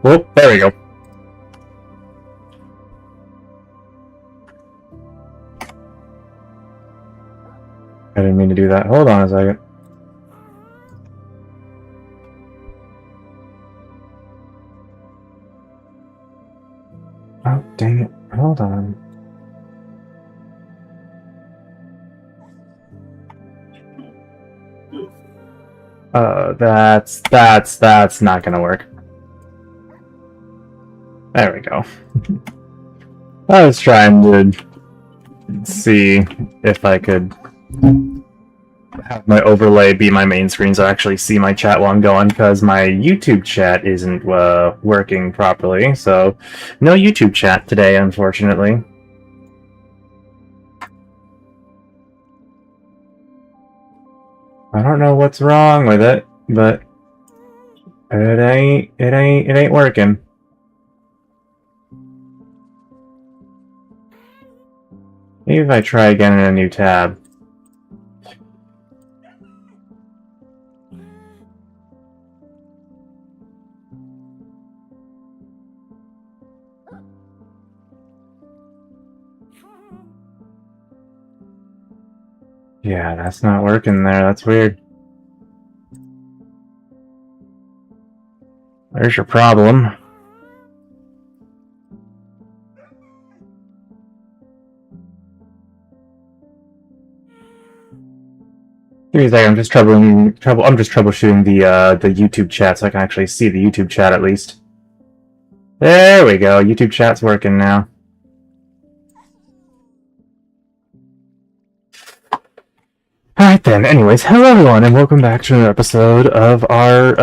Whoop, there we go. I didn't mean to do that. Hold on a second. Oh, dang it. Hold on. That's not gonna work. There we go. I was trying to see if I could have my overlay be my main screen so I actually see my chat while I'm going, because my YouTube chat isn't working properly, so no YouTube chat today, unfortunately. I don't know what's wrong with it, but it ain't working. Maybe if I try again in a new tab. Yeah, that's not working there. That's weird. There's your problem. Give me a second. I'm just troubleshooting the YouTube chat so I can actually see the YouTube chat at least. There we go. YouTube chat's working now. Alright then, anyways, hello everyone, and welcome back to another episode of our,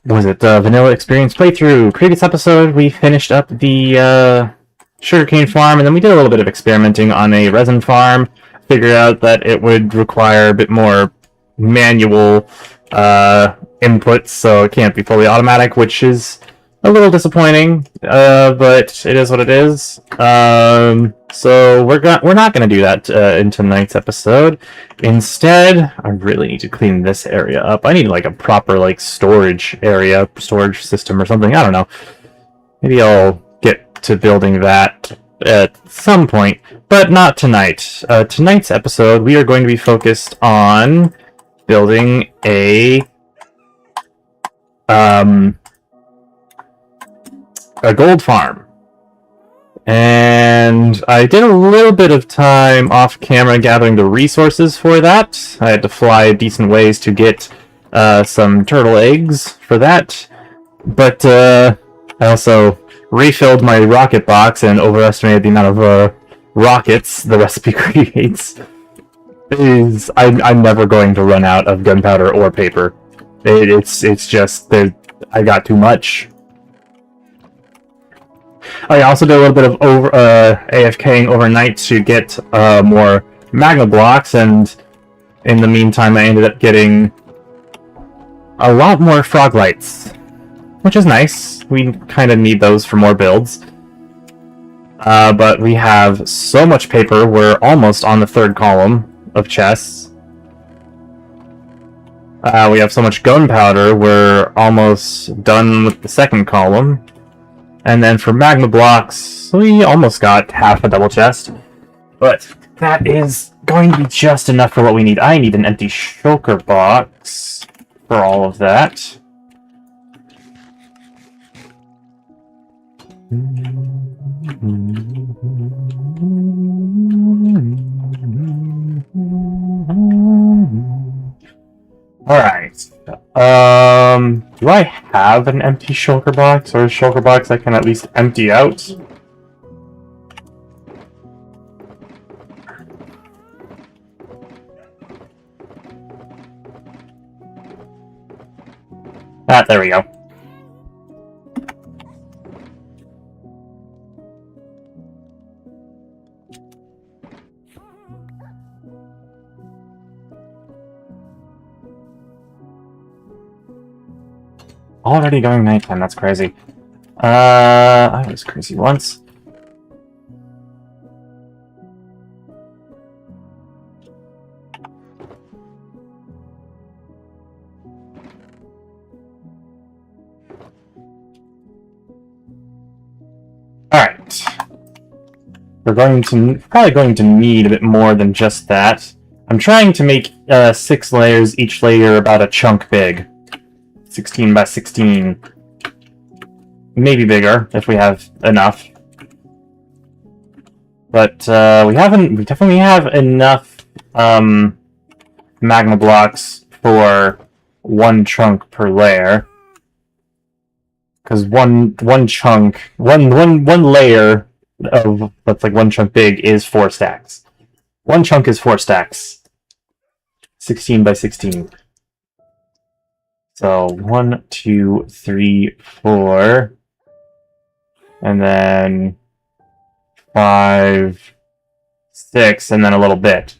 Vanilla Experience playthrough. Previous episode, we finished up the, sugarcane farm, and then we did a little bit of experimenting on a resin farm. Figured out that it would require a bit more manual, inputs, so it can't be fully automatic, which is a little disappointing, but it is what it is. So we're not gonna do that in tonight's episode. Instead, I really need to clean this area up. I need like a proper like storage system or something. I don't know. Maybe I'll get to building that at some point, but not tonight. Tonight's episode, we are going to be focused on building a gold farm. And I did a little bit of time off camera gathering the resources for that. I had to fly a decent ways to get some turtle eggs for that. But I also refilled my rocket box and overestimated the amount of rockets the recipe creates. I'm never going to run out of gunpowder or paper. It's just I got too much. I also did a little bit of AFKing overnight to get more magma blocks, and in the meantime I ended up getting a lot more frog lights, which is nice. We kind of need those for more builds. But we have so much paper, we're almost on the third column of chests. We have so much gunpowder, we're almost done with the second column. And then for magma blocks, we almost got half a double chest. But that is going to be just enough for what we need. I need an empty shulker box for all of that. Alright. Do I have an empty shulker box, or a shulker box I can at least empty out? There we go. Already going nighttime, that's crazy. I was crazy once. We're probably going to need a bit more than just that. I'm trying to make 6 layers, each layer about a chunk big. 16 by 16. Maybe bigger, if we have enough. But we definitely have enough magma blocks for 1 chunk per layer. Because one layer of that's like 1 chunk big is 4 stacks. 1 chunk is 4 stacks. 16 by 16. So 1, 2, 3, 4, and then 5, 6, and then a little bit.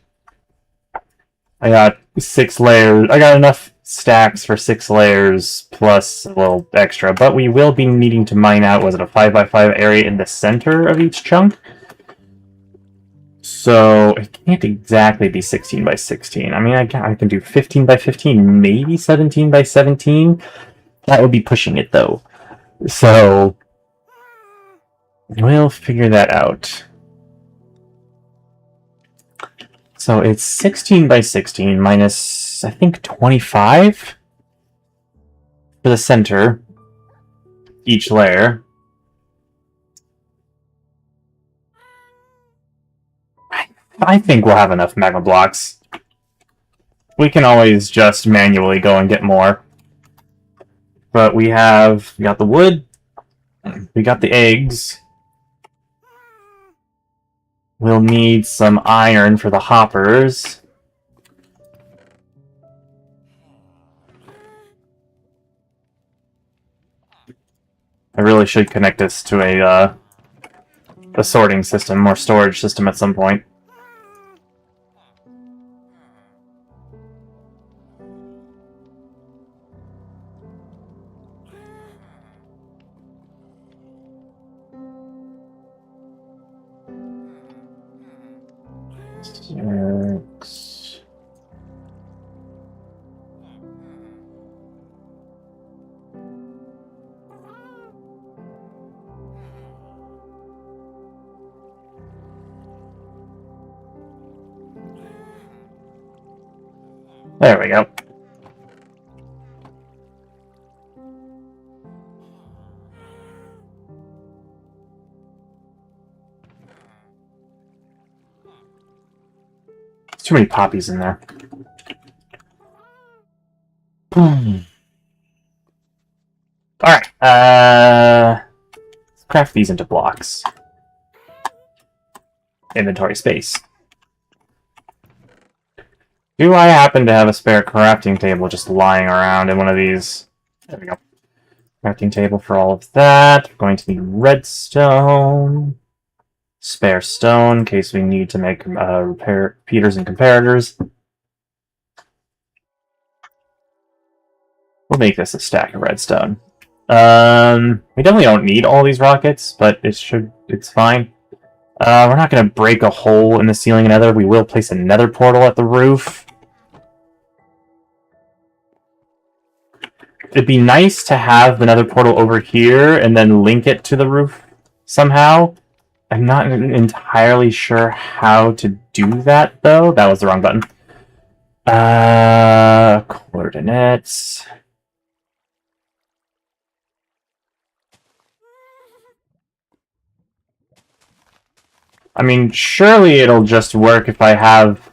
I got 6 layers. I got enough stacks for 6 layers plus a little extra, but we will be needing to mine out, was it a 5x5 area in the center of each chunk? So it can't exactly be 16 by 16. I mean, I can do 15 by 15, maybe 17 by 17. That would be pushing it, though. So we'll figure that out. So it's 16 by 16 minus, I think, 25 for the center, each layer. I think we'll have enough magma blocks. We can always just manually go and get more. But we got the wood, we got the eggs. We'll need some iron for the hoppers. I really should connect this to a sorting system or storage system at some point. Six. There we go. Too many poppies in there. Alright, let's craft these into blocks. Inventory space. Do I happen to have a spare crafting table just lying around in one of these? There we go. Crafting table for all of that. We're going to need redstone. Spare stone in case we need to make repeaters and comparators. We'll make this a stack of redstone. We definitely don't need all these rockets, but it's fine. We're not going to break a hole in the ceiling and nether. We will place a nether portal at the roof. It'd be nice to have the nether portal over here and then link it to the roof somehow. I'm not entirely sure how to do that, though. That was the wrong button. Coordinates. I mean, surely it'll just work if I have...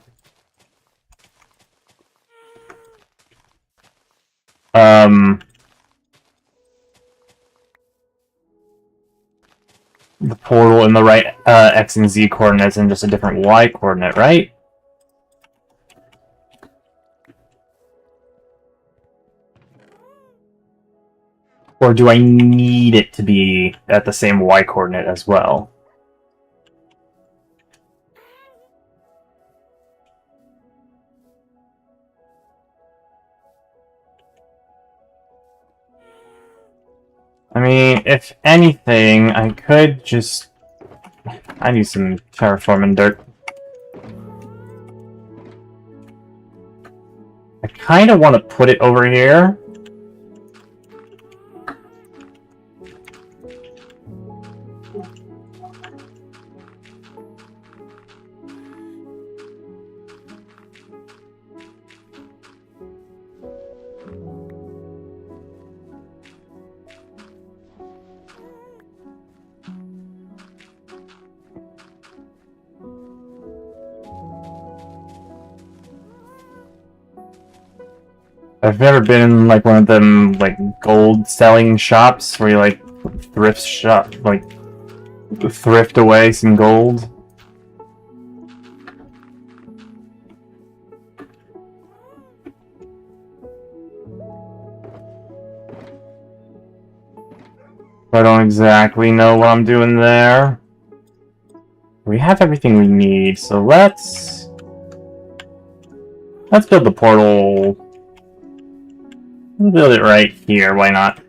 the portal in the right X and Z coordinates and just a different Y coordinate, right? Or do I need it to be at the same Y coordinate as well? I mean, if anything, I could just... I need some terraforming dirt. I kind of want to put it over here. I've never been in like one of them like gold selling shops where you like thrift away some gold. I don't exactly know what I'm doing there. We have everything we need, so let's build the portal. We'll build it right here, why not?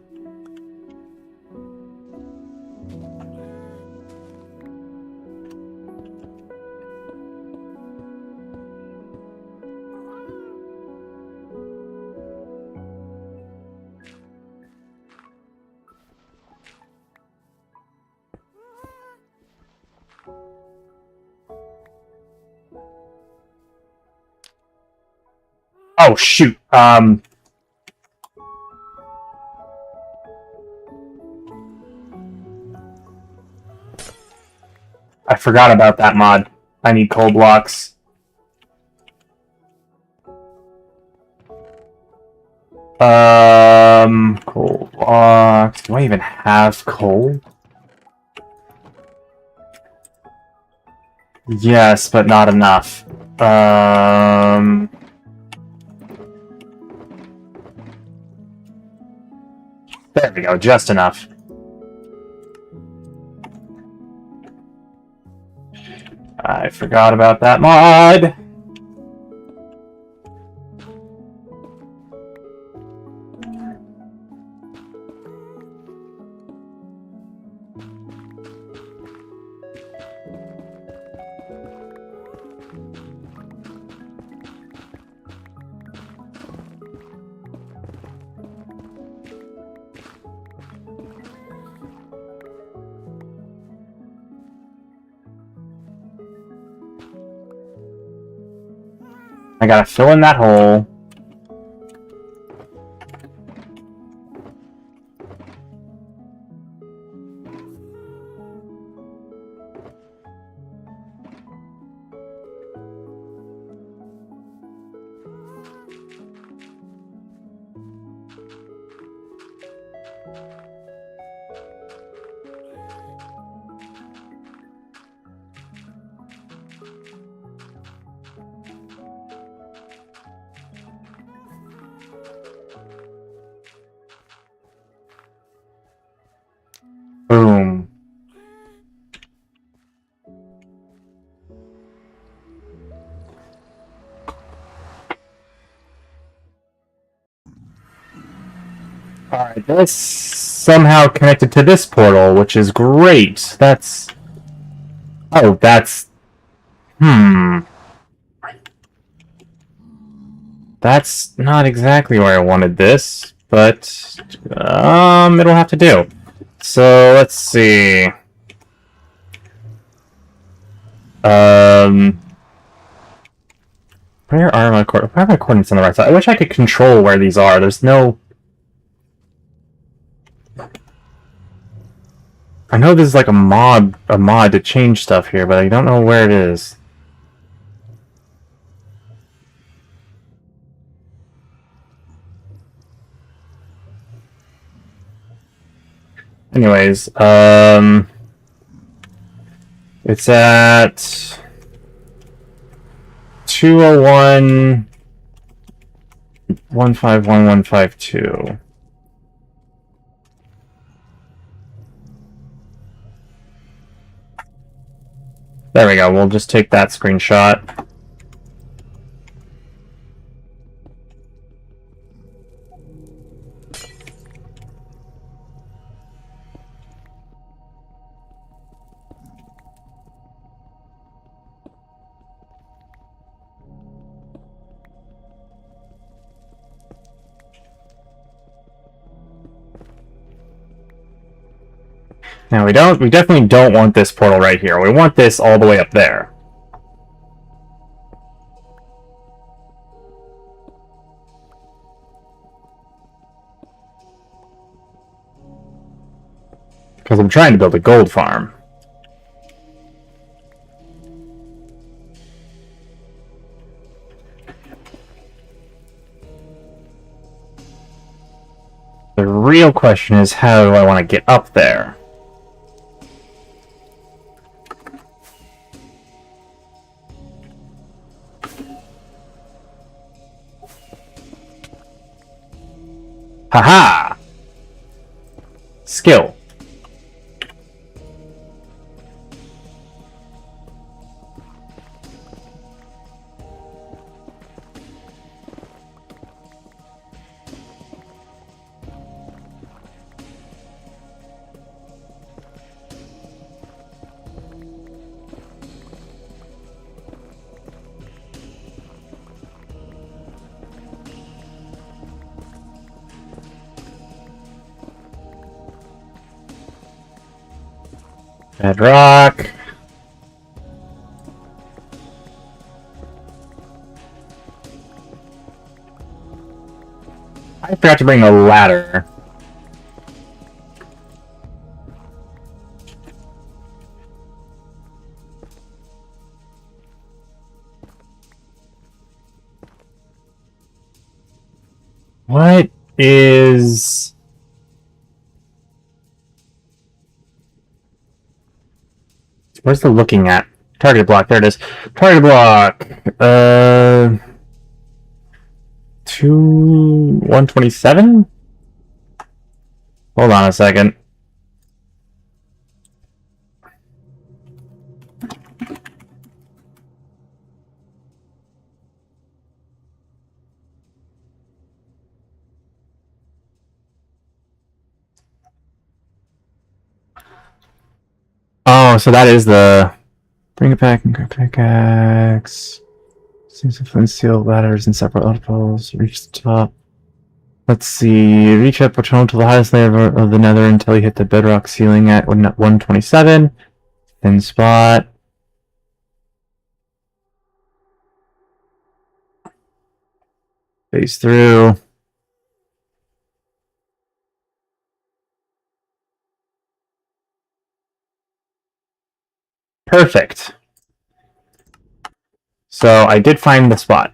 Oh shoot. I forgot about that mod. I need cold blocks. Cold blocks. Do I even have coal? Yes, but not enough. There we go, just enough. I forgot about that mod. I gotta fill in that hole. Boom. Alright, that's somehow connected to this portal, which is great. That's... Oh, that's... That's not exactly where I wanted this, but... it'll have to do. So, let's see... Where are my coordinates on the right side? I wish I could control where these are. There's no... I know there's like a mod to change stuff here, but I don't know where it is. Anyways, it's at 201 151152. There we go, we'll just take that screenshot. Now we definitely don't want this portal right here. We want this all the way up there. Because I'm trying to build a gold farm. real question is, how do I want to get up there? Haha! Skill. Bedrock. I forgot to bring a ladder. What is... Where's the looking at? Target block, there it is. Target block! 127? Hold on a second. Oh, so that is the... Bring it back and grab pickaxe. Seems to flint steel ladders and separate outposts. Reach the top. Let's see. Reach up or tunnel to the highest layer of the nether until you hit the bedrock ceiling at 127. Thin spot. Face through. Perfect. So I did find the spot.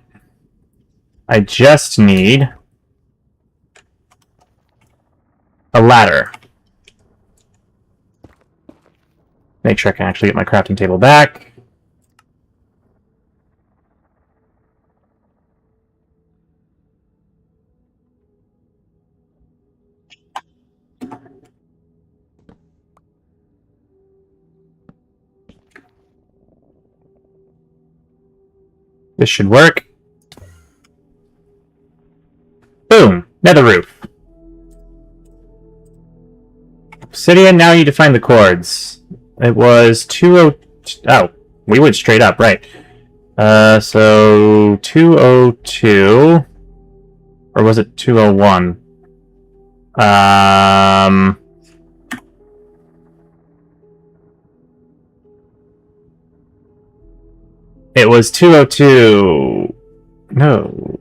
I just need a ladder. Make sure I can actually get my crafting table back. This should work. Boom! Nether roof. Obsidian, now you need to find the chords. It was 202... Oh, we went straight up, right. So 202... Or was it 201? It was 202... No...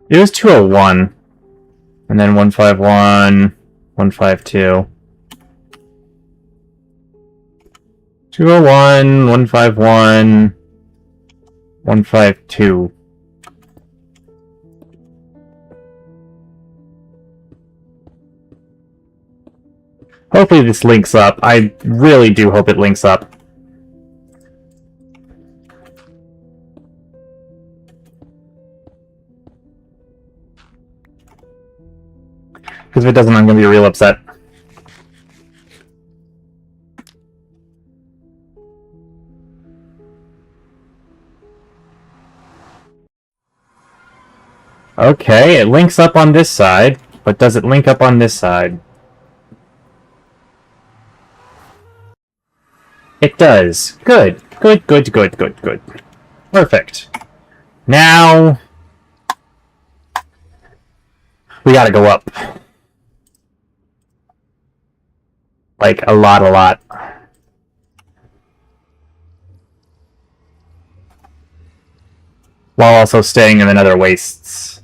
It was 201. And then 151, 152. 201, 151, 152. Hopefully this links up. I really do hope it links up. Because if it doesn't, I'm going to be real upset. Okay, it links up on this side, but does it link up on this side? It does. Good. Good, good, good, good, good. Perfect. Now... we gotta go up. Like, a lot, a lot. While also staying in the nether wastes.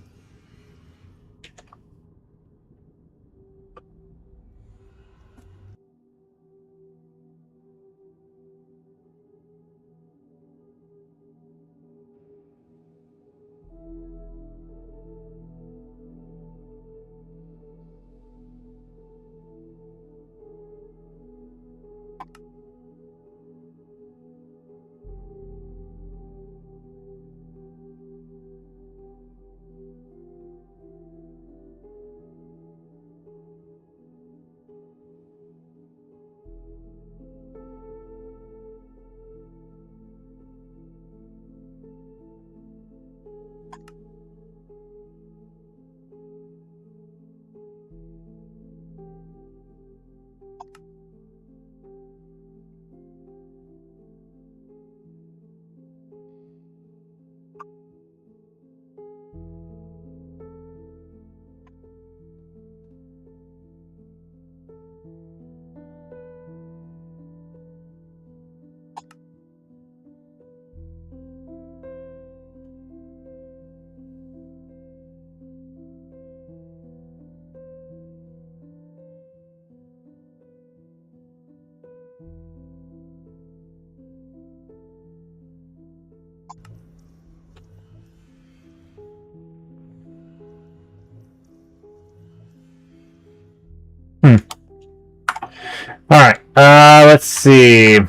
Alright, let's see.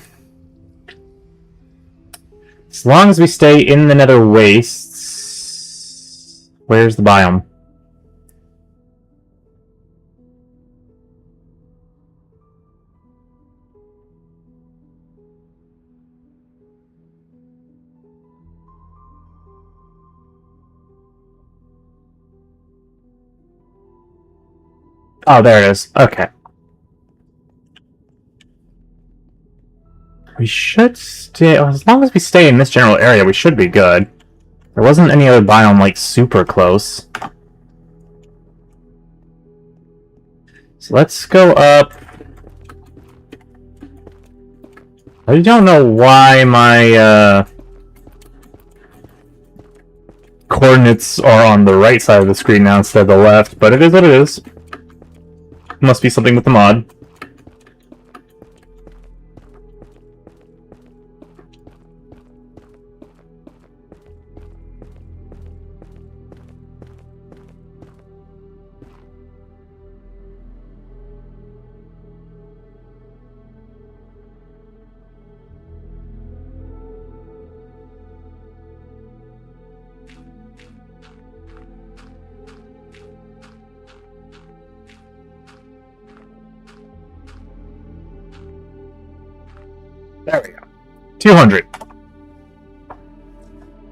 As long as we stay in the nether wastes... Where's the biome? Oh, there it is. Okay. We should stay... As long as we stay in this general area, we should be good. There wasn't any other biome, like, super close. So let's go up... I don't know why my, coordinates are on the right side of the screen now instead of the left, but it is what it is. Must be something with the mod. There we go. 200.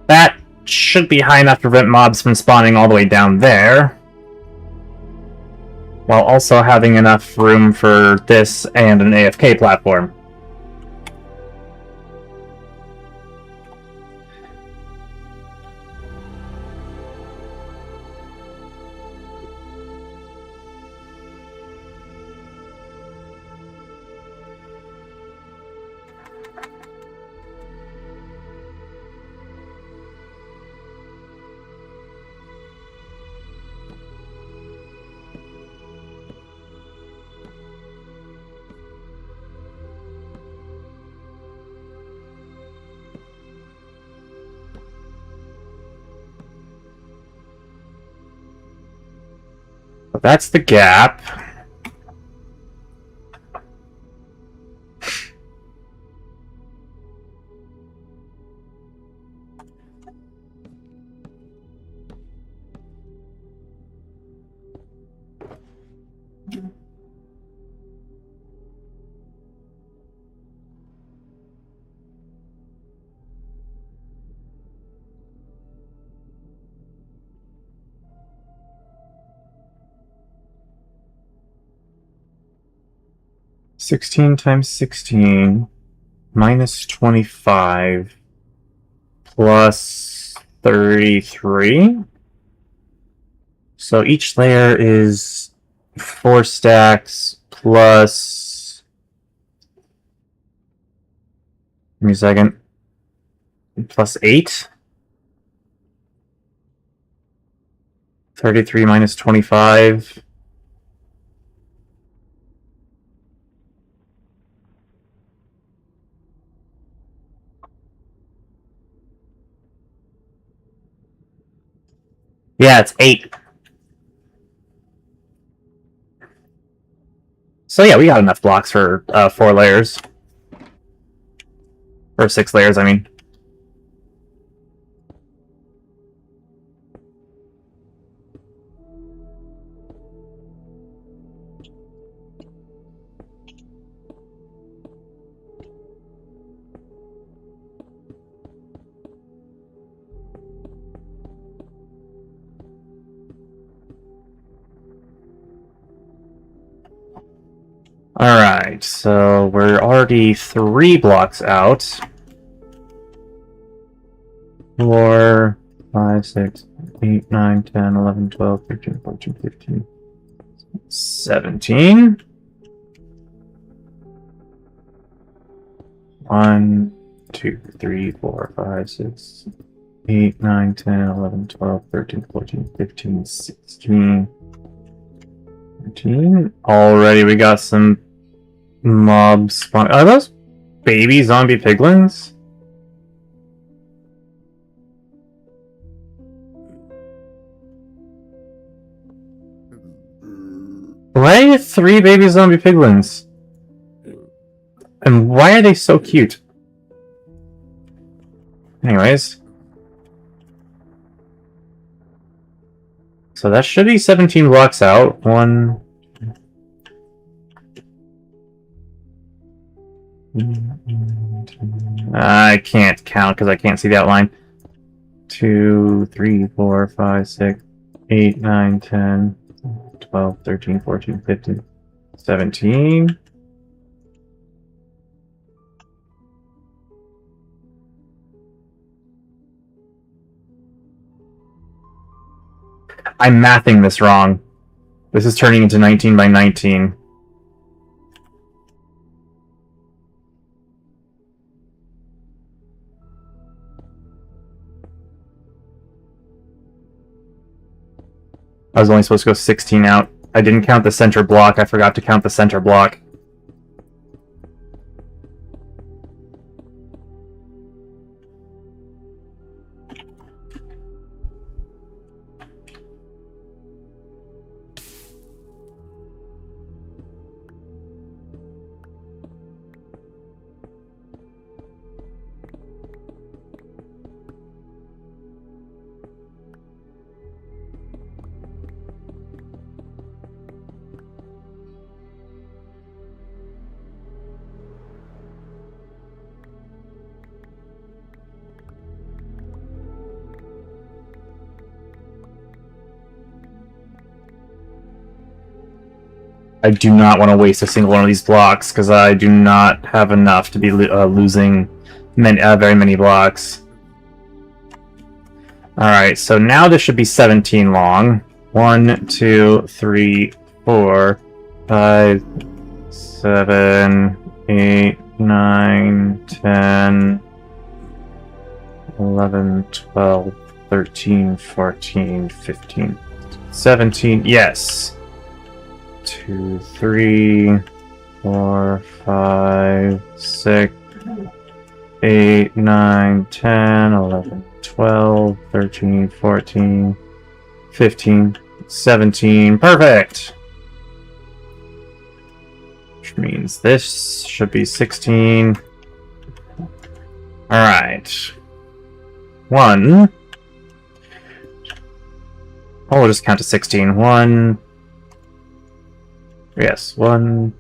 That should be high enough to prevent mobs from spawning all the way down there. While also having enough room for this and an AFK platform. But that's the gap. (16 times 16 minus 25 plus 33. So each layer is 4 stacks plus... Give me a second. Plus 8. 33 minus 25. Yeah, it's 8. So yeah, we got enough blocks for 4 layers. Or 6 layers, I mean. Alright, so we're already 3 blocks out. 4, 5, 6, 8, 9, 10, 11, 12, 13, 14, 15, 17. 1, 2, 3, 4, 5, 6, 8, 9, 10, 11, 12, 13, 14, 15, 16, 17. Already we got some mobs spawn. Are those baby zombie piglins? Why are you 3 baby zombie piglins? And why are they so cute? Anyways. So that should be 17 blocks out. One... I can't count because I can't see the outline. 2, 3, 4, 5, 6, 8, 9, 10, 12, 13, 14, 15, 17. I'm mathing this wrong. This is turning into 19 by 19. I was only supposed to go 16 out. I didn't count the center block. I forgot to count the center block. I do not want to waste a single one of these blocks, because I do not have enough to be losing very many blocks. Alright, so now this should be 17 long. 1, 2, 3, 4, 5, 7, 8, 9, 10, 11, 12, 13, 14, 15, 17. Yes! 2, 3, 4, 5, 6, 8, 9, 10, 11, 12, 13, 14, 15, 17. Perfect! Which means this should be 16. Alright. 1. Oh, we'll just count to 16. 1. Yes, 1,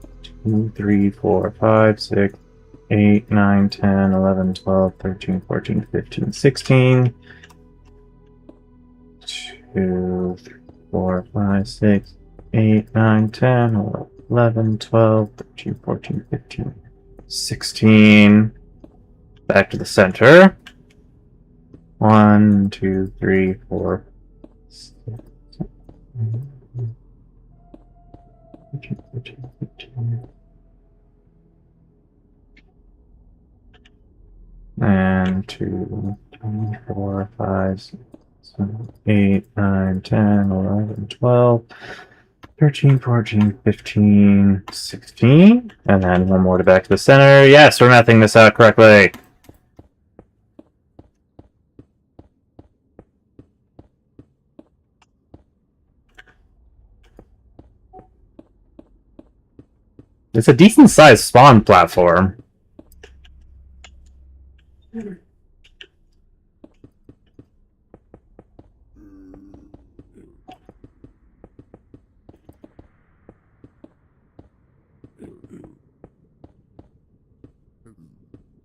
2, 3, 4, 5, 6, 8, 9, 10, 11, 12, 13, 14, 15, 16. 2, 3, 4, 5, 6, 8, 9, 10, 11, 12, 13, 14, 15, 16. Back to the center. 1, 2, 3, 4, 6, 7, 8, 14, 15. And 2, 3, 4, 5, 6, 7, 8, 9, 10, 11, 12, 13, 14, 15, 16. And then one more to back to the center. Yes, we're mathing this out correctly. It's a decent-sized spawn platform.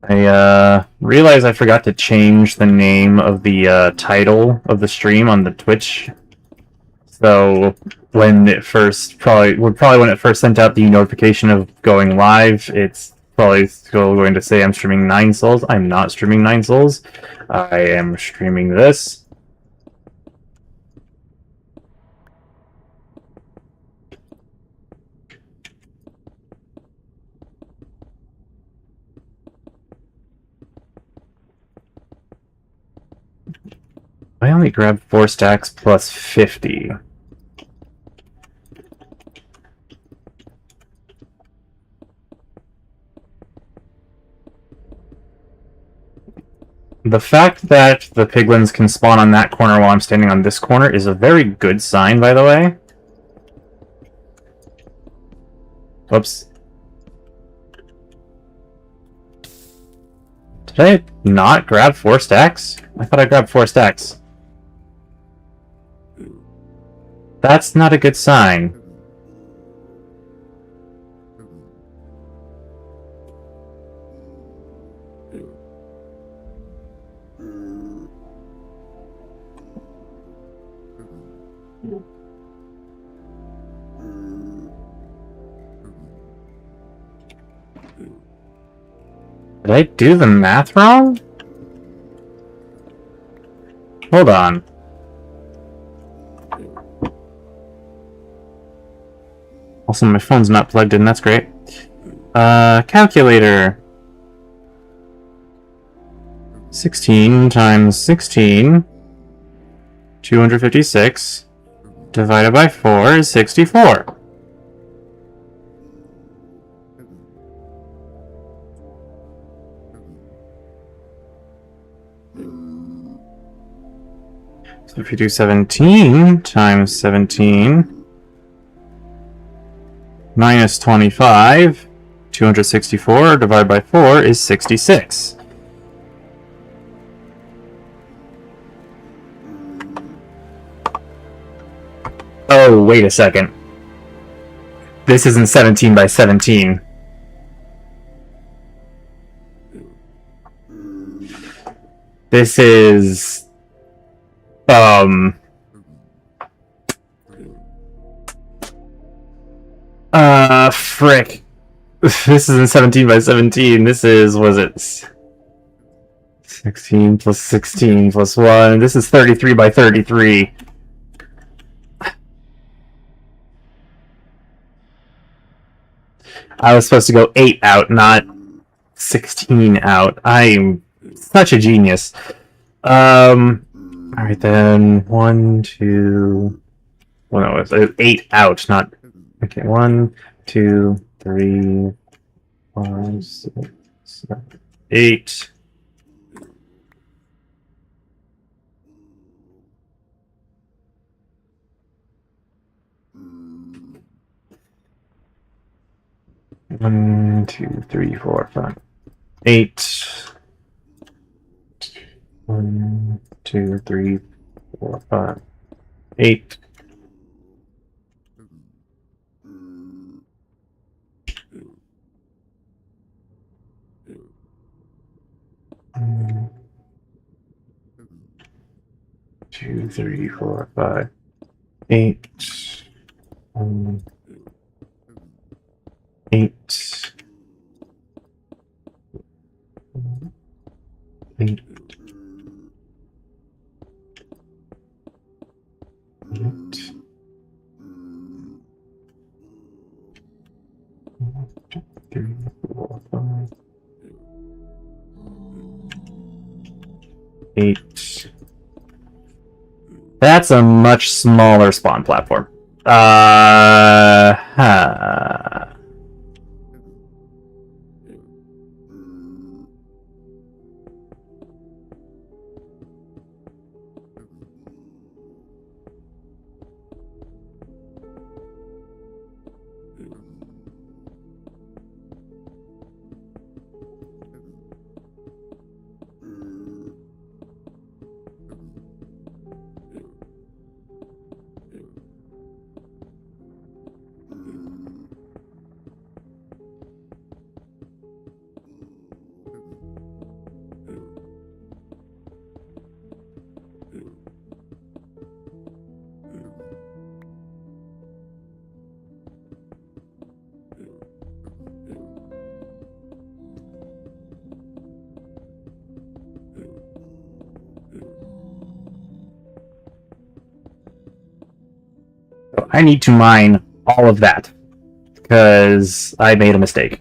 I realized I forgot to change the name of the title of the stream on the Twitch. So when it first when it first sent out the notification of going live, it's probably still going to say I'm streaming 9 Souls. I'm not streaming 9 Souls. I am streaming this. I only grabbed 4 stacks plus 50. The fact that the piglins can spawn on that corner while I'm standing on this corner is a very good sign, by the way. Whoops. Did I not grab 4 stacks? I thought I grabbed 4 stacks. That's not a good sign. Did I do the math wrong? Hold on. Also, my phone's not plugged in, that's great. Calculator. 16 times 16. 256. Divided by 4 is 64. So if you do 17 times 17 minus 25, 264 divided by 4 is 66. Oh, wait a second. This isn't 17 by 17. This is... frick. This isn't 17 by 17. This is, was it 16 plus 16 plus 1? This is 33 by 33. I was supposed to go 8 out, not 16 out. I'm such a genius. Alright then. 1, 2... Well, no, it's 8 out, not... Okay, 1, 2, 3, 5, 6, 7, 8. One, 2, 3, 4, 5, 8. 1, 2, 3, 4, 5, 8. Two, 3, 4, 5, 8. 8. 8. 8. 3, 4, 5. 8. That's a much smaller spawn platform. I need to mine all of that, because I made a mistake.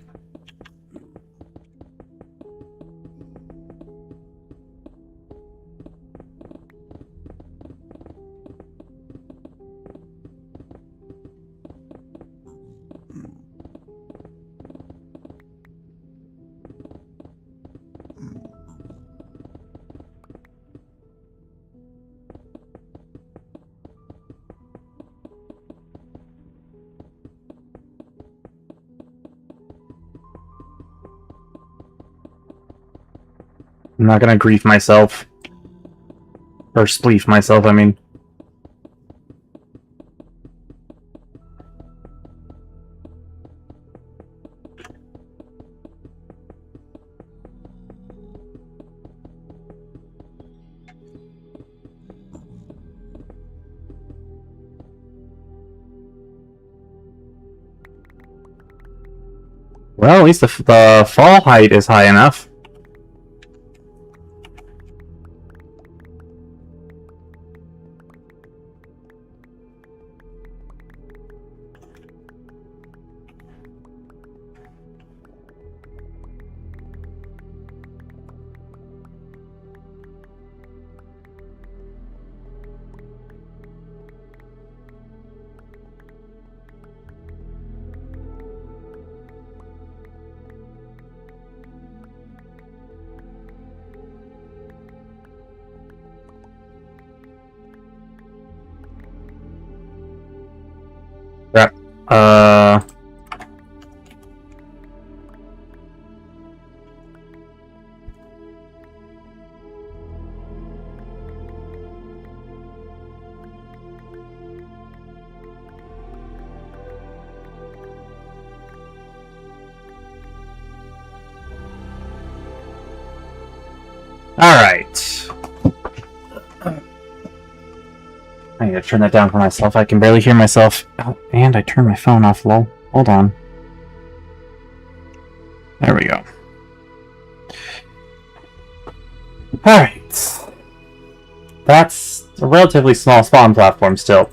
I'm not gonna grief myself. Or spleef myself, I mean. Well, at least the fall height is high enough. Yeah. Alright. I need to turn that down for myself. I can barely hear myself. Oh, and I turned my phone off, lol. Hold on. There we go. Alright. That's a relatively small spawn platform still.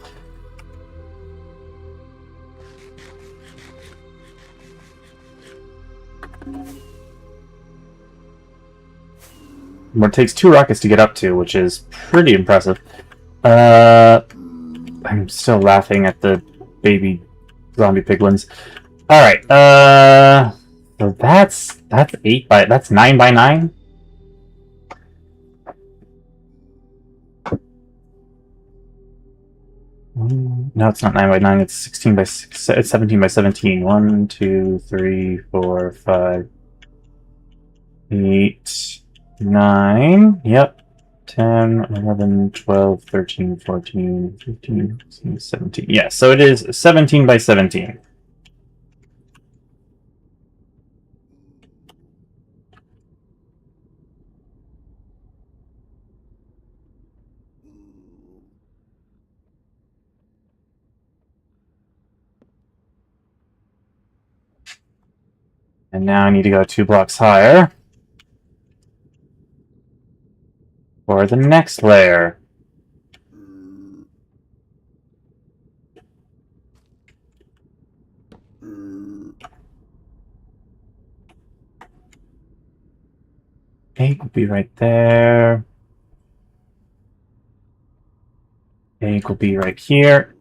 It takes 2 rockets to get up to, which is pretty impressive. I'm still laughing at the baby zombie piglins. Alright, so that's 9 by 9? No, it's not 9 by 9, it's 16 by 6, it's 17 by 17. 1, 2, 3, 4, 5, 8, 9, yep. 10, 11, 12, 13, 14, 15, 16, 17. Yeah, so it is 17 by 17. And now I need to go 2 blocks higher for the next layer. Egg will be right there. Egg will be right here.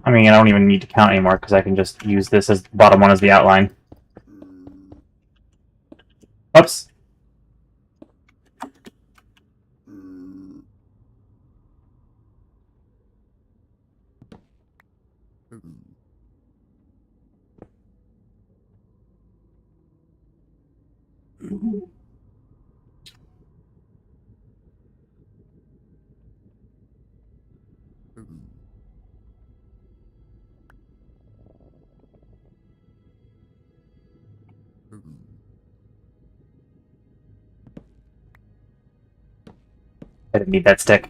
I mean, I don't even need to count anymore because I can just use this as the bottom one as the outline. Oops. I didn't need that stick.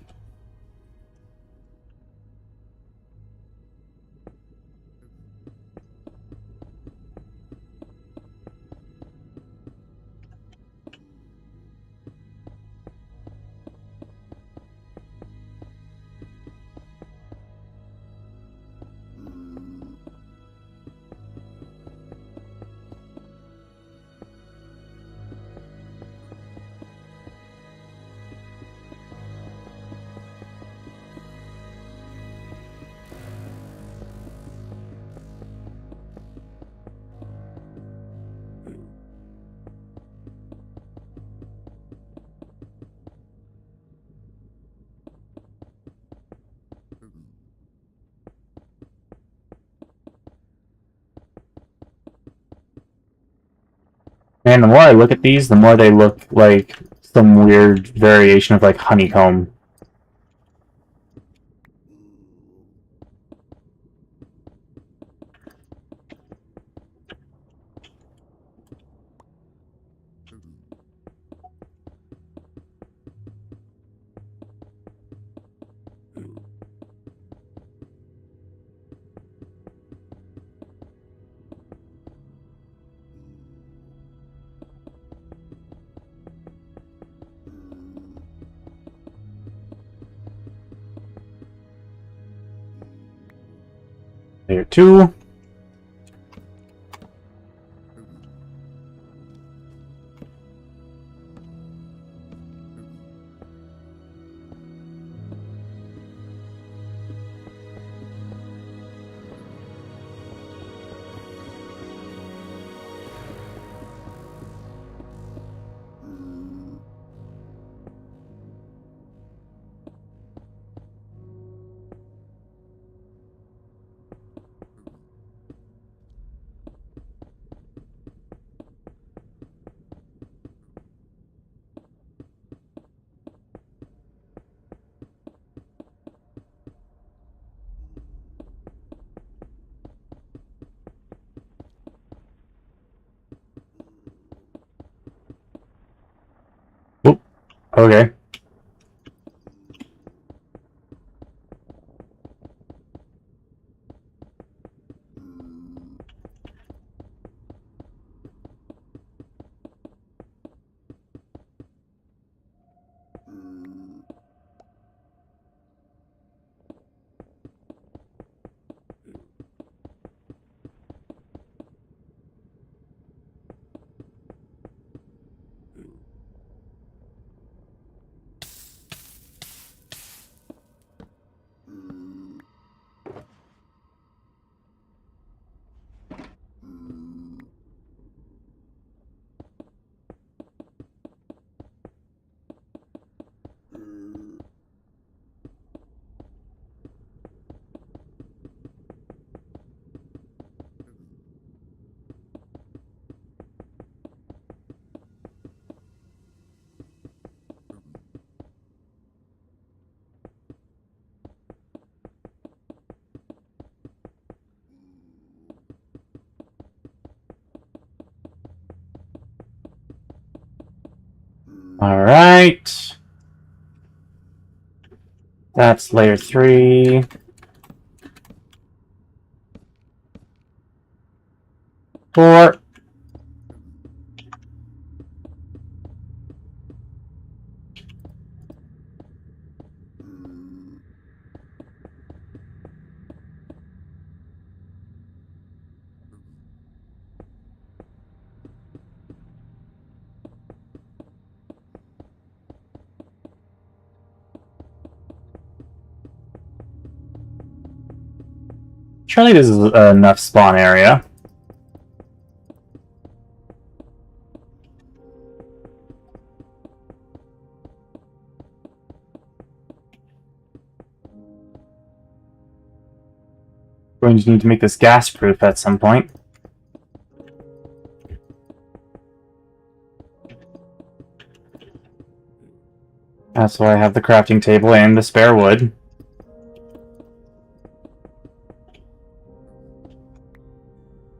And the more I look at these, the more they look like some weird variation of like honeycomb. Layer 2. Oop. Okay. Alright. That's layer 3. 4. Surely this is enough spawn area. We're going to need to make this gas-proof at some point. That's why I have the crafting table and the spare wood.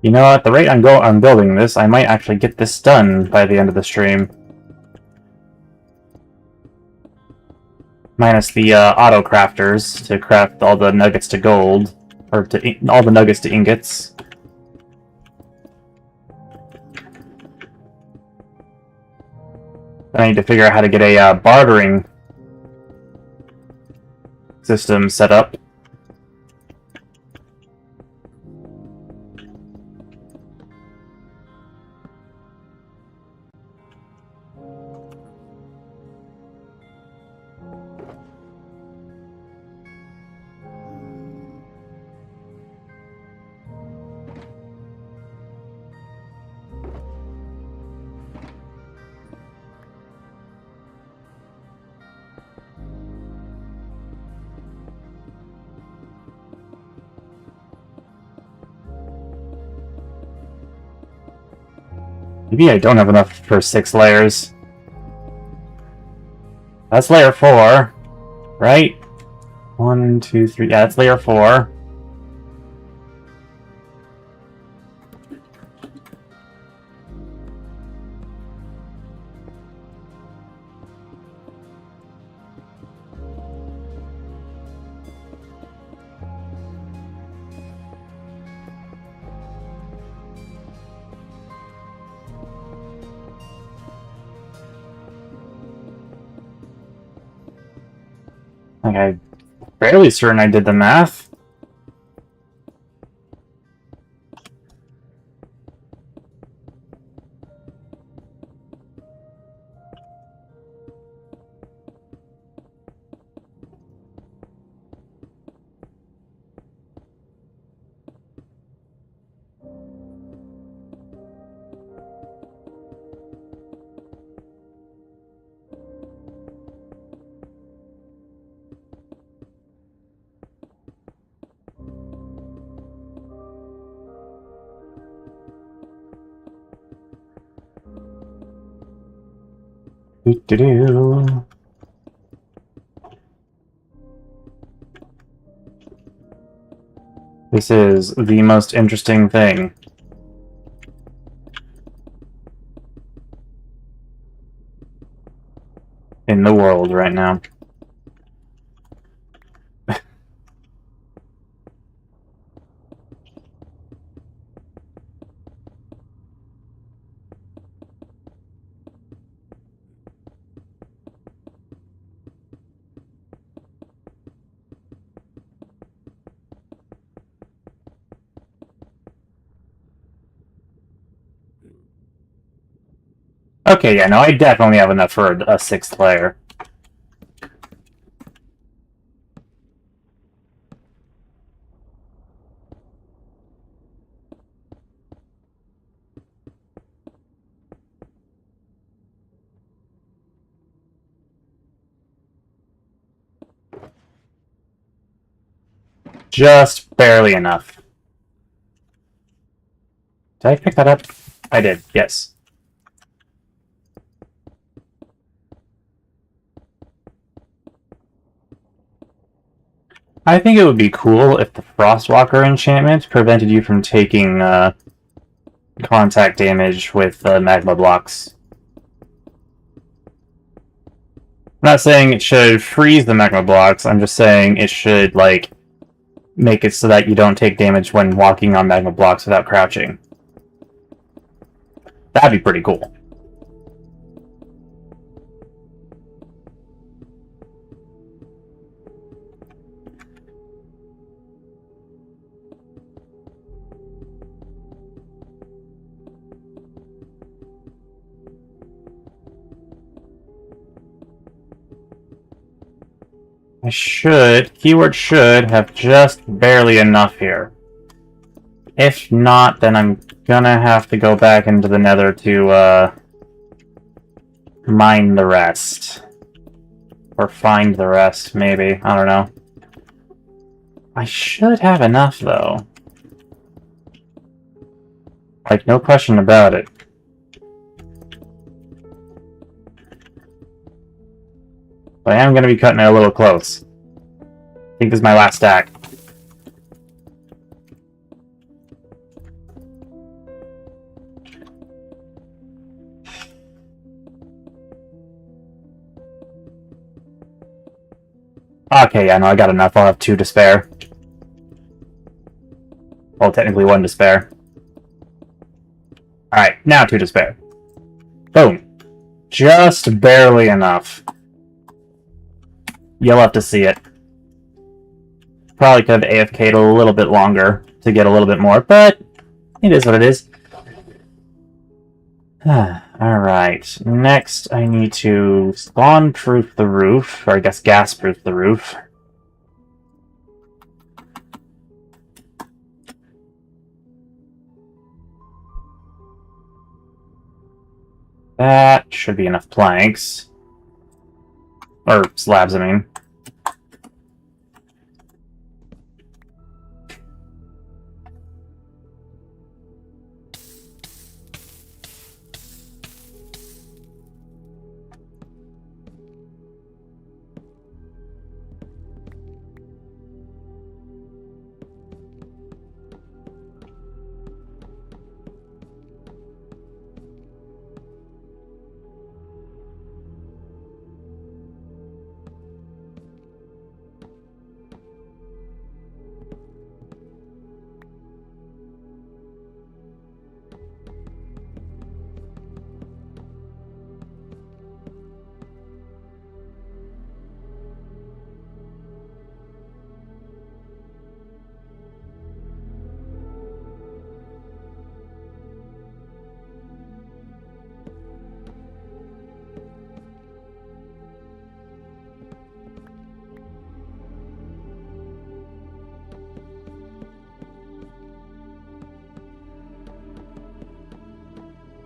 You know, at the rate I'm building this, I might actually get this done by the end of the stream. Minus the auto crafters to craft all the nuggets to gold, or to all the nuggets to ingots. Then I need to figure out how to get a bartering system set up. Maybe I don't have enough for 6 layers. That's layer 4, right? 1, 2, 3. Yeah, that's layer 4. Like, I'm fairly certain I did the math. Doo-doo-doo. This is the most interesting thing in the world right now. Okay, yeah, no, I definitely have enough for a 6th layer. Just barely enough. Did I pick that up? I did, yes. I think it would be cool if the Frostwalker enchantment prevented you from taking contact damage with magma blocks. I'm not saying it should freeze the magma blocks, I'm just saying it should, like, make it so that you don't take damage when walking on magma blocks without crouching. That'd be pretty cool. Keyword should have just barely enough here. If not, then I'm gonna have to go back into the nether to, mine the rest. Or find the rest, maybe. I don't know. I should have enough, though. Like, no question about it. But I am gonna be cutting it a little close. I think this is my last stack. Okay, yeah, no, I got enough. I'll have 2 to spare. Well, technically 1 to spare. Alright, now 2 to spare. Boom. Just barely enough. You'll have to see it. Probably could have AFK'd a little bit longer to get a little bit more, but it is what it is. Alright, next I need to spawn-proof the roof, or I guess gas-proof the roof. That should be enough planks. Or slabs, I mean.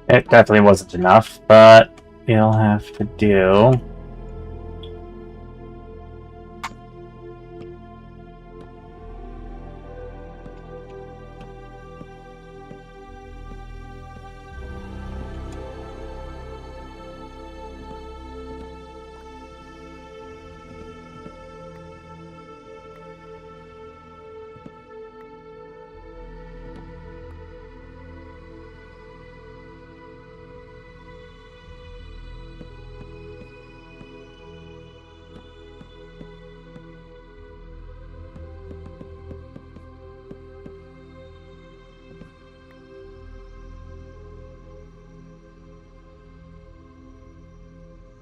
It definitely wasn't enough, but it'll have to do.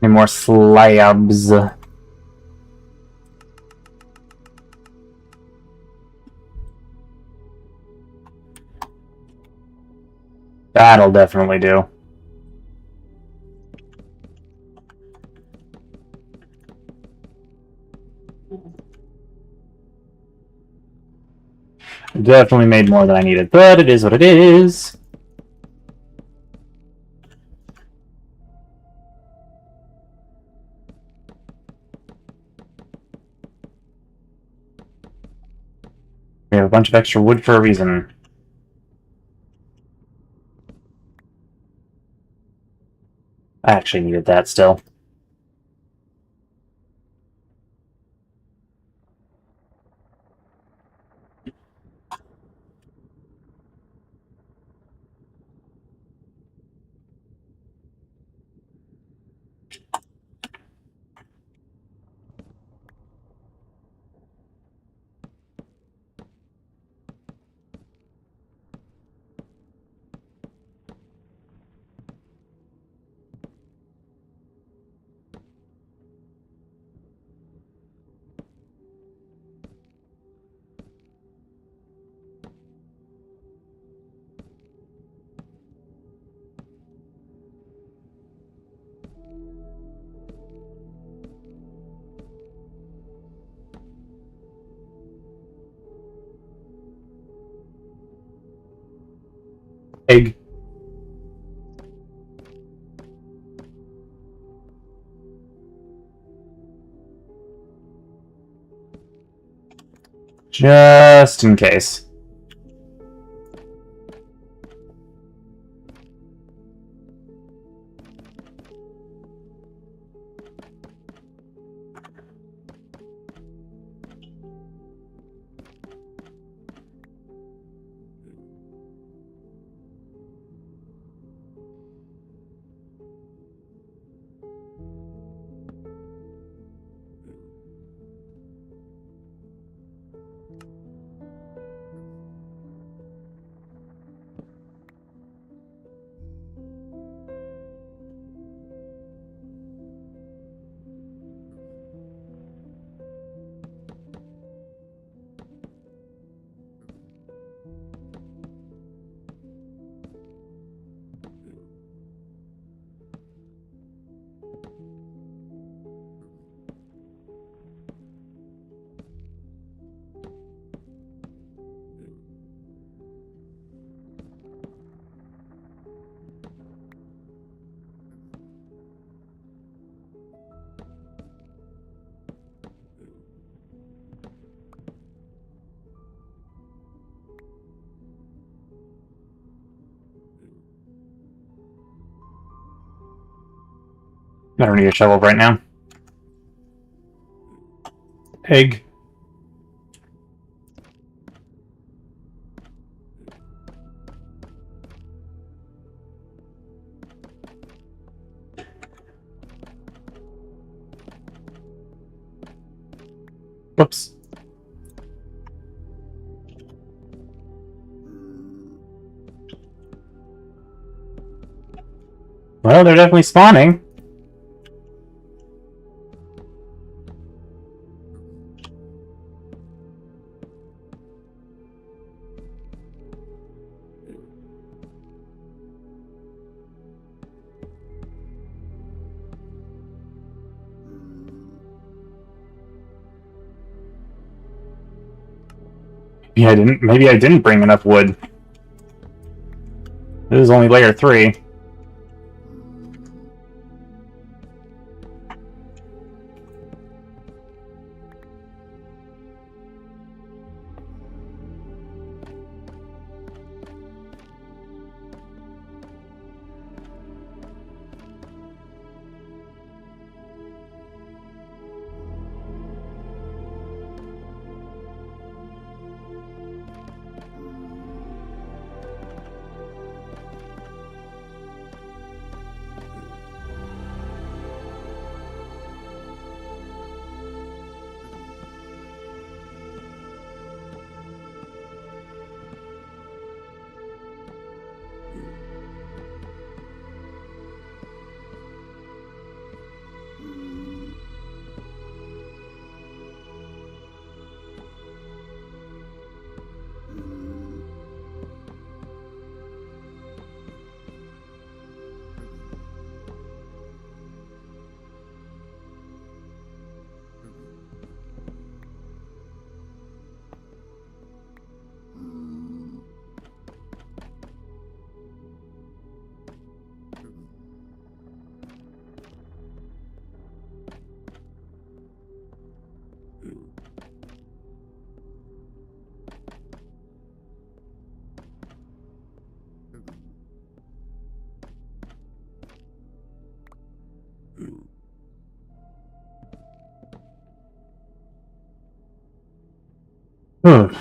Any more slabs? That'll definitely do. Definitely made more than I needed, but it is what it is. We have a bunch of extra wood for a reason. I actually needed that still. Egg. Just in case. I don't need a shovel right now. Egg. Whoops. Well, they're definitely spawning. Maybe I didn't bring enough wood. This is only layer 3. Hmm.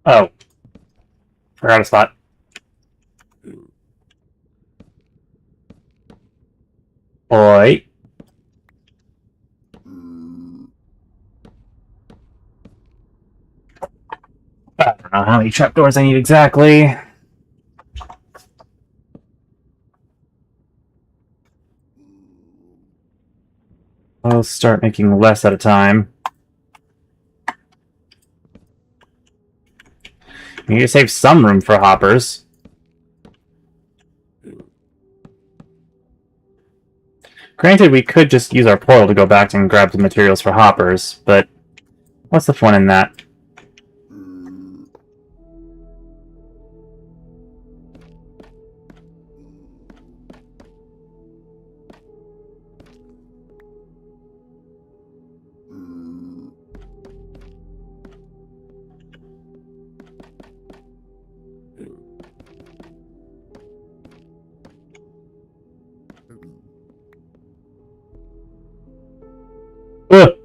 Oh. Forgot a spot. Oi. I don't know how many trapdoors I need exactly. I'll start making less at a time. I need to save some room for hoppers. Granted, we could just use our portal to go back and grab the materials for hoppers, but what's the fun in that? Ugh.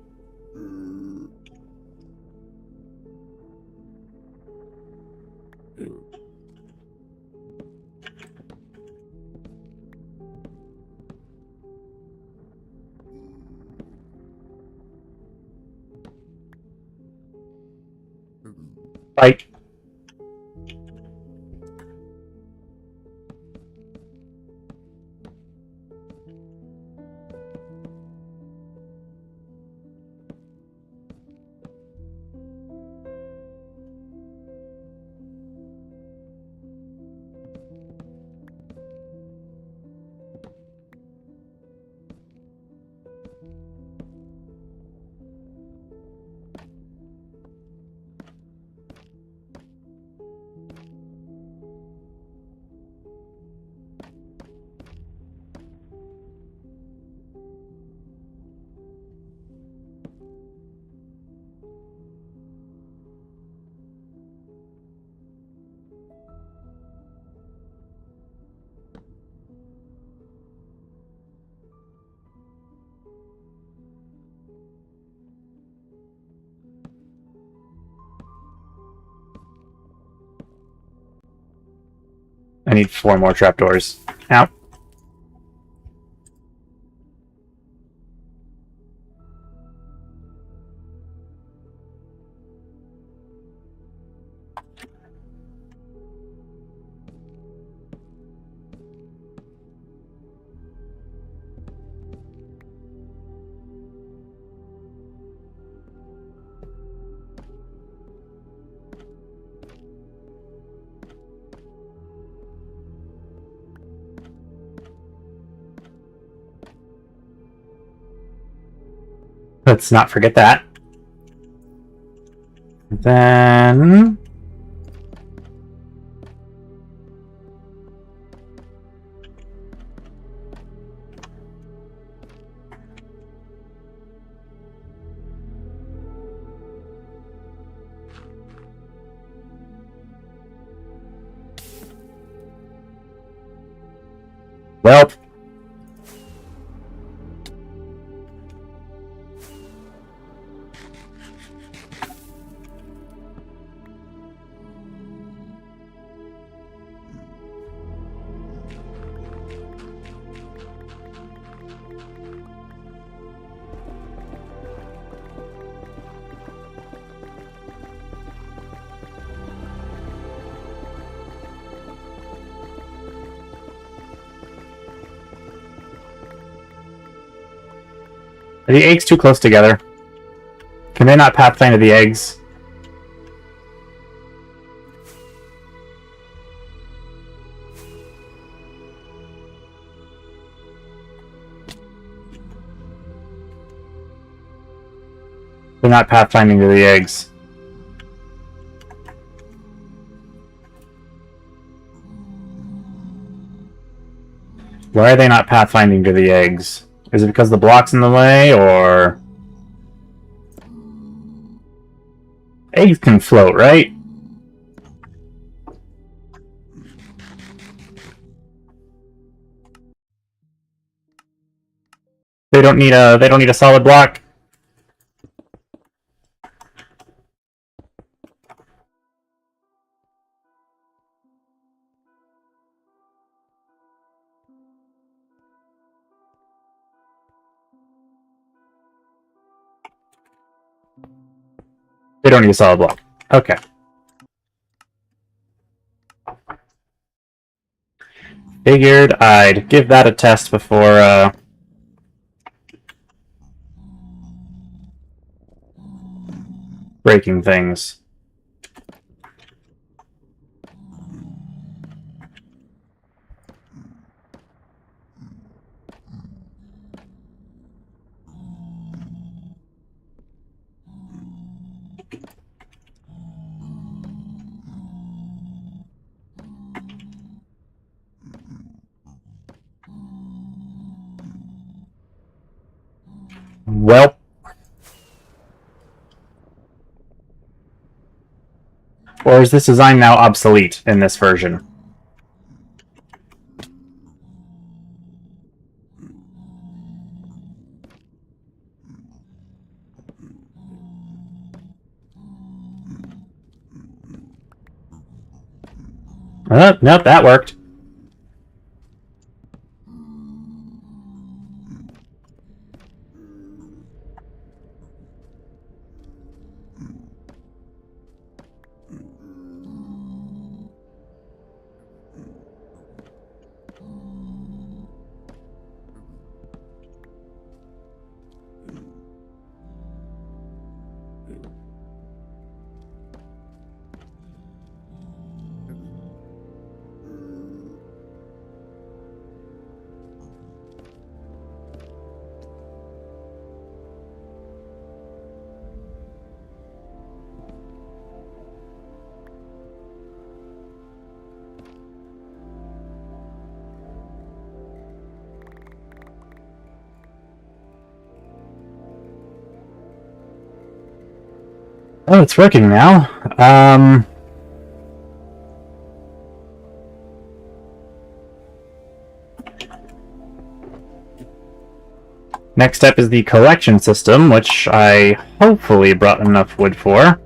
Fight. I need 4 more trapdoors. Ow. Let's not forget that. Then... Well... Are the eggs too close together? Can they not pathfind to the eggs? They're not pathfinding to the eggs. Why are they not pathfinding to the eggs? Is it because the block's in the way, or... Eggs can float, right? They don't need a solid block. They don't need a solid block. Okay. Figured I'd give that a test before, breaking things. Well. Or is this design now obsolete in this version? Nope, that worked. Oh, it's working now. Next step is the collection system, which I hopefully brought enough wood for.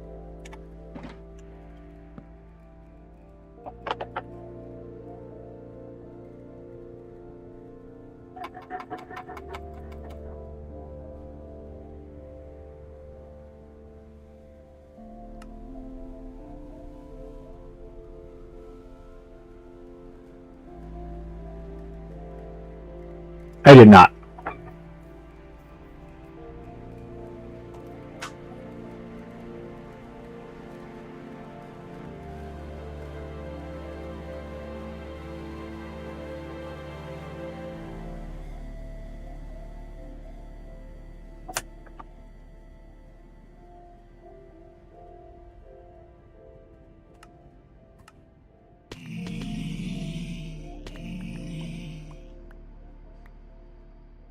I did not.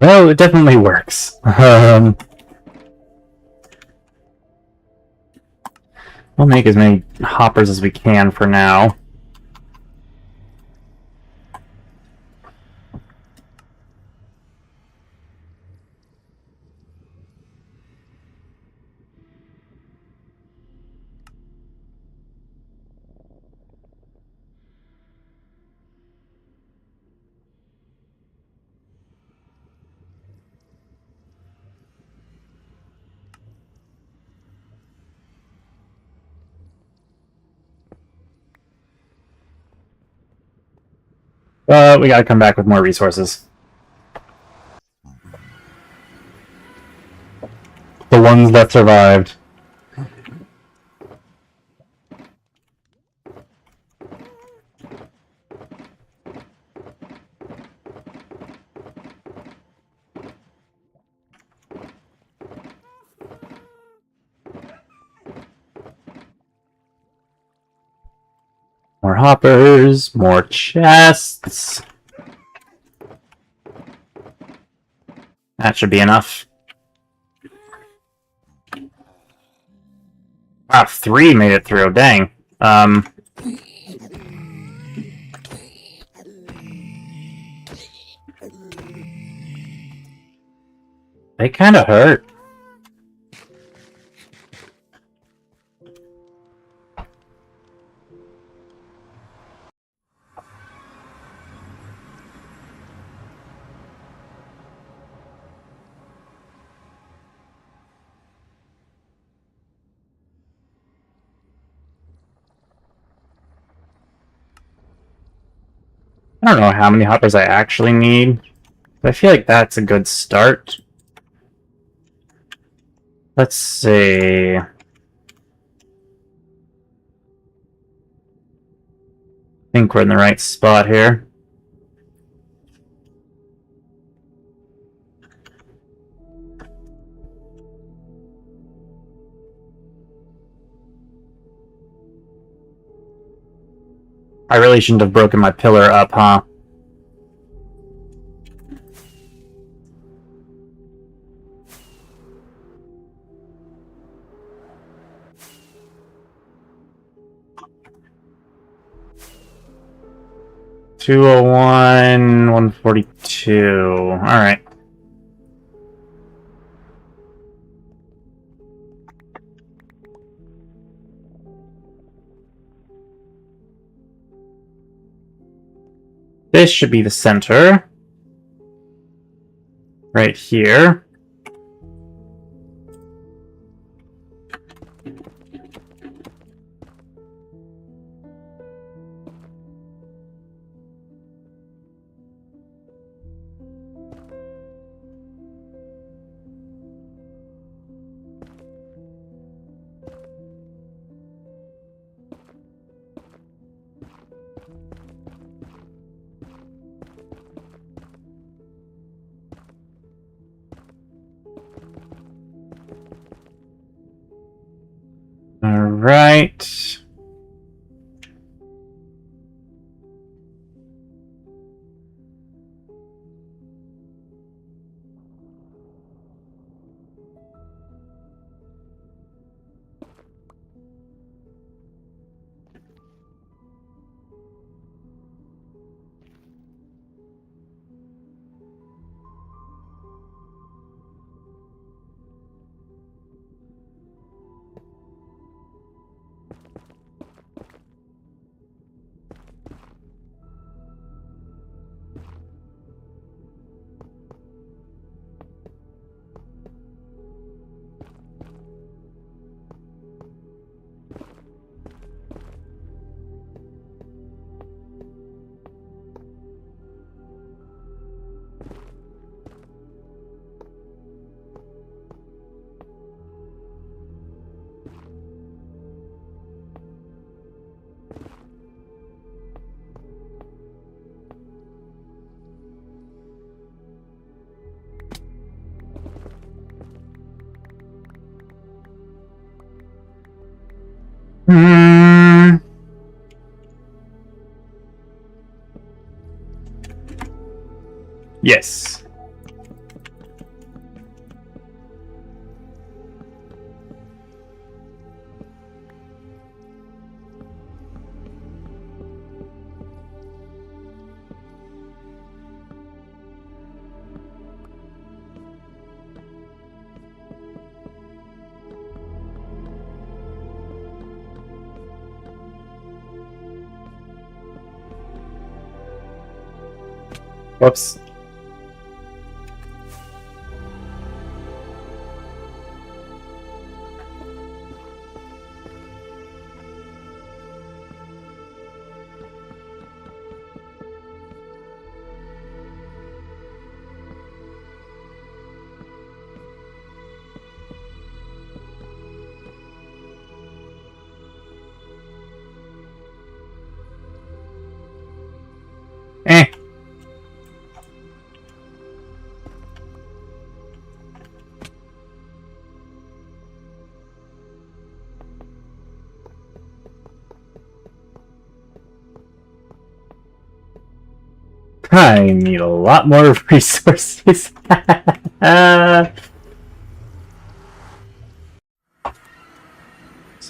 Well, it definitely works. We'll make as many hoppers as we can for now. We gotta come back with more resources. The ones that survived. More hoppers, more chests. That should be enough. Wow, 3 made it through. Dang. They kind of hurt. I don't know how many hoppers I actually need, but I feel like that's a good start. Let's see. I think we're in the right spot here. I really shouldn't have broken my pillar up, huh? $201, 142. Alright. This should be the center. Right here. Alright. Yes. Whoops. Eh. I need a lot more resources. Is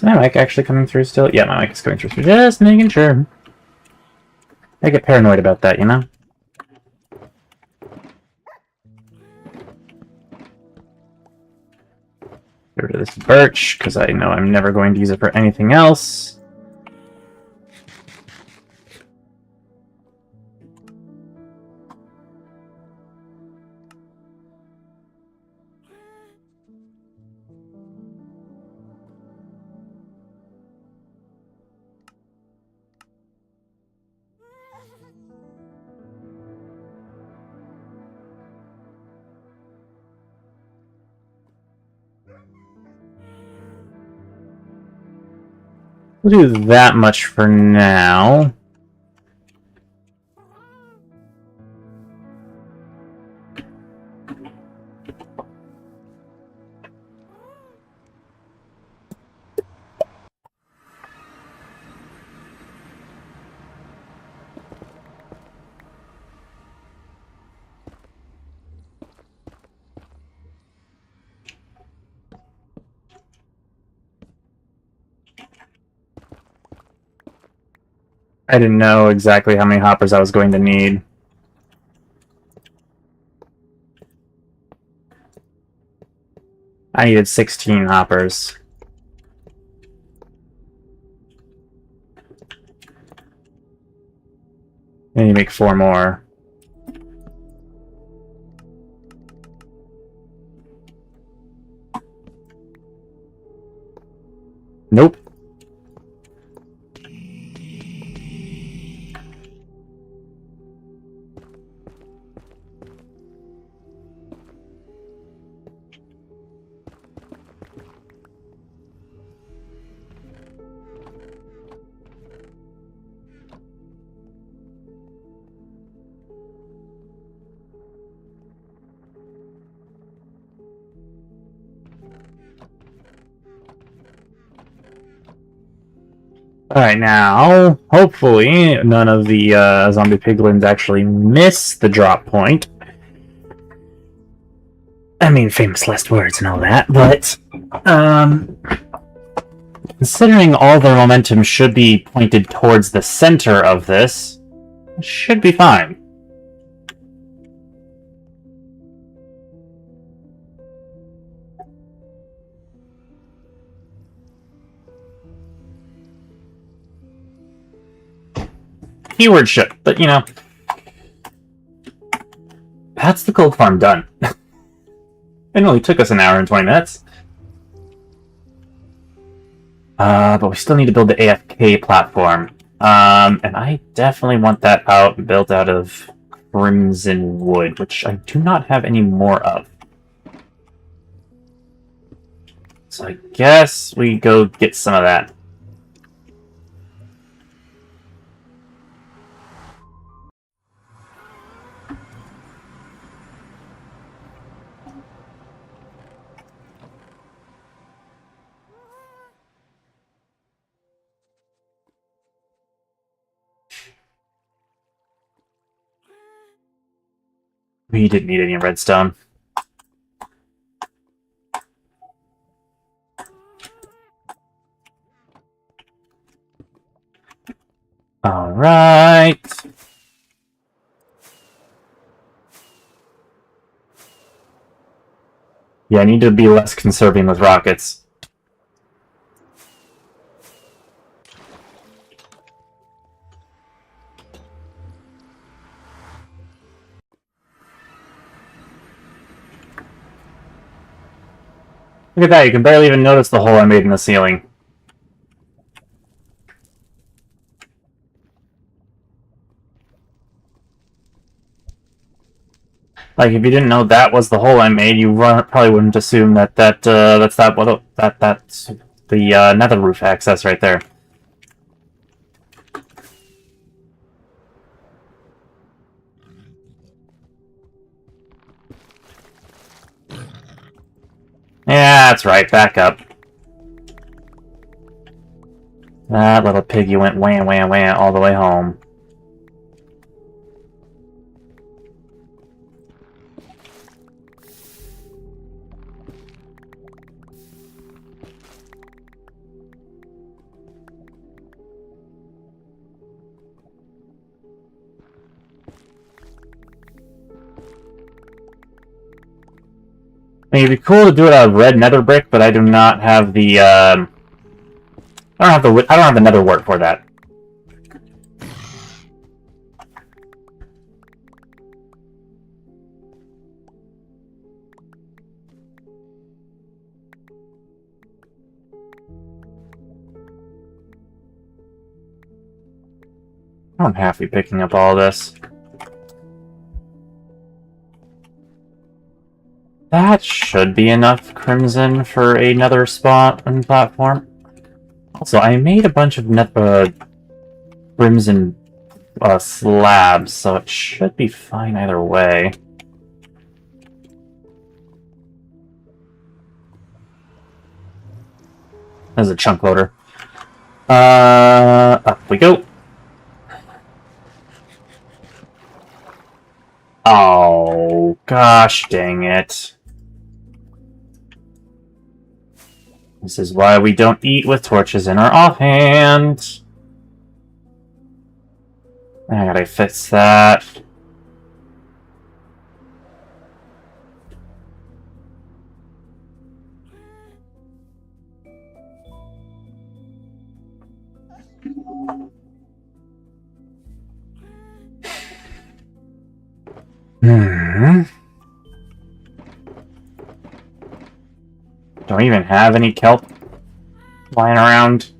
my mic actually coming through still? Yeah, my mic is coming through. Just making sure. I get paranoid about that, you know? Get rid of this birch, because I know I'm never going to use it for anything else. We'll do that much for now. I didn't know exactly how many hoppers I was going to need. I needed 16 hoppers. I need to make 4 more. Nope. Alright, now, hopefully, none of the zombie piglins actually miss the drop point. I mean, famous last words and all that, but, considering all their momentum should be pointed towards the center of this, it should be fine. Keyword should, but you know, that's the gold farm done. It only took us an hour and 20 minutes. But we still need to build the AFK platform. And I definitely want that built out of crimson wood, which I do not have any more of. So I guess we go get some of that. We didn't need any redstone. Alright. Yeah, I need to be less conserving with rockets. Look at that, you can barely even notice the hole I made in the ceiling. Like, if you didn't know that was the hole I made, you probably wouldn't assume that that's the nether roof access right there. Yeah, that's right, back up. That little piggy went wham wham wham all the way home. mean, it'd be cool to do it out of red nether brick, but I do not have the, I don't have the nether wart for that. I don't have to be picking up all this. That should be enough crimson for another spot and platform. Also, I made a bunch of crimson slabs, so it should be fine either way. There's a chunk loader. Up we go. Oh, gosh dang it. This is why we don't eat with torches in our offhand. I gotta fix that. Don't even have any kelp lying around.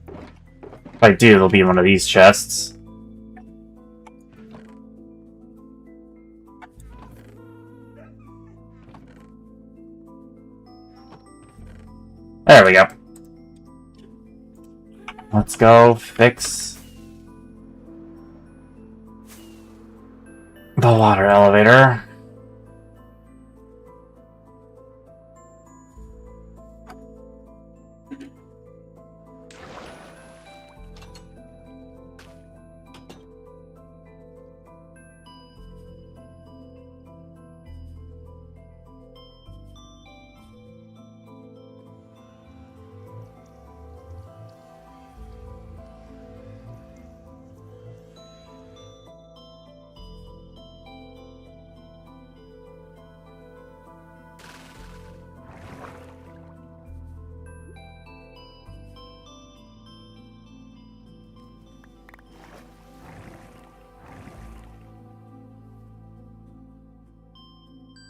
If I do, it'll be in one of these chests. There we go. Let's go fix the water elevator.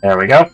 There we go.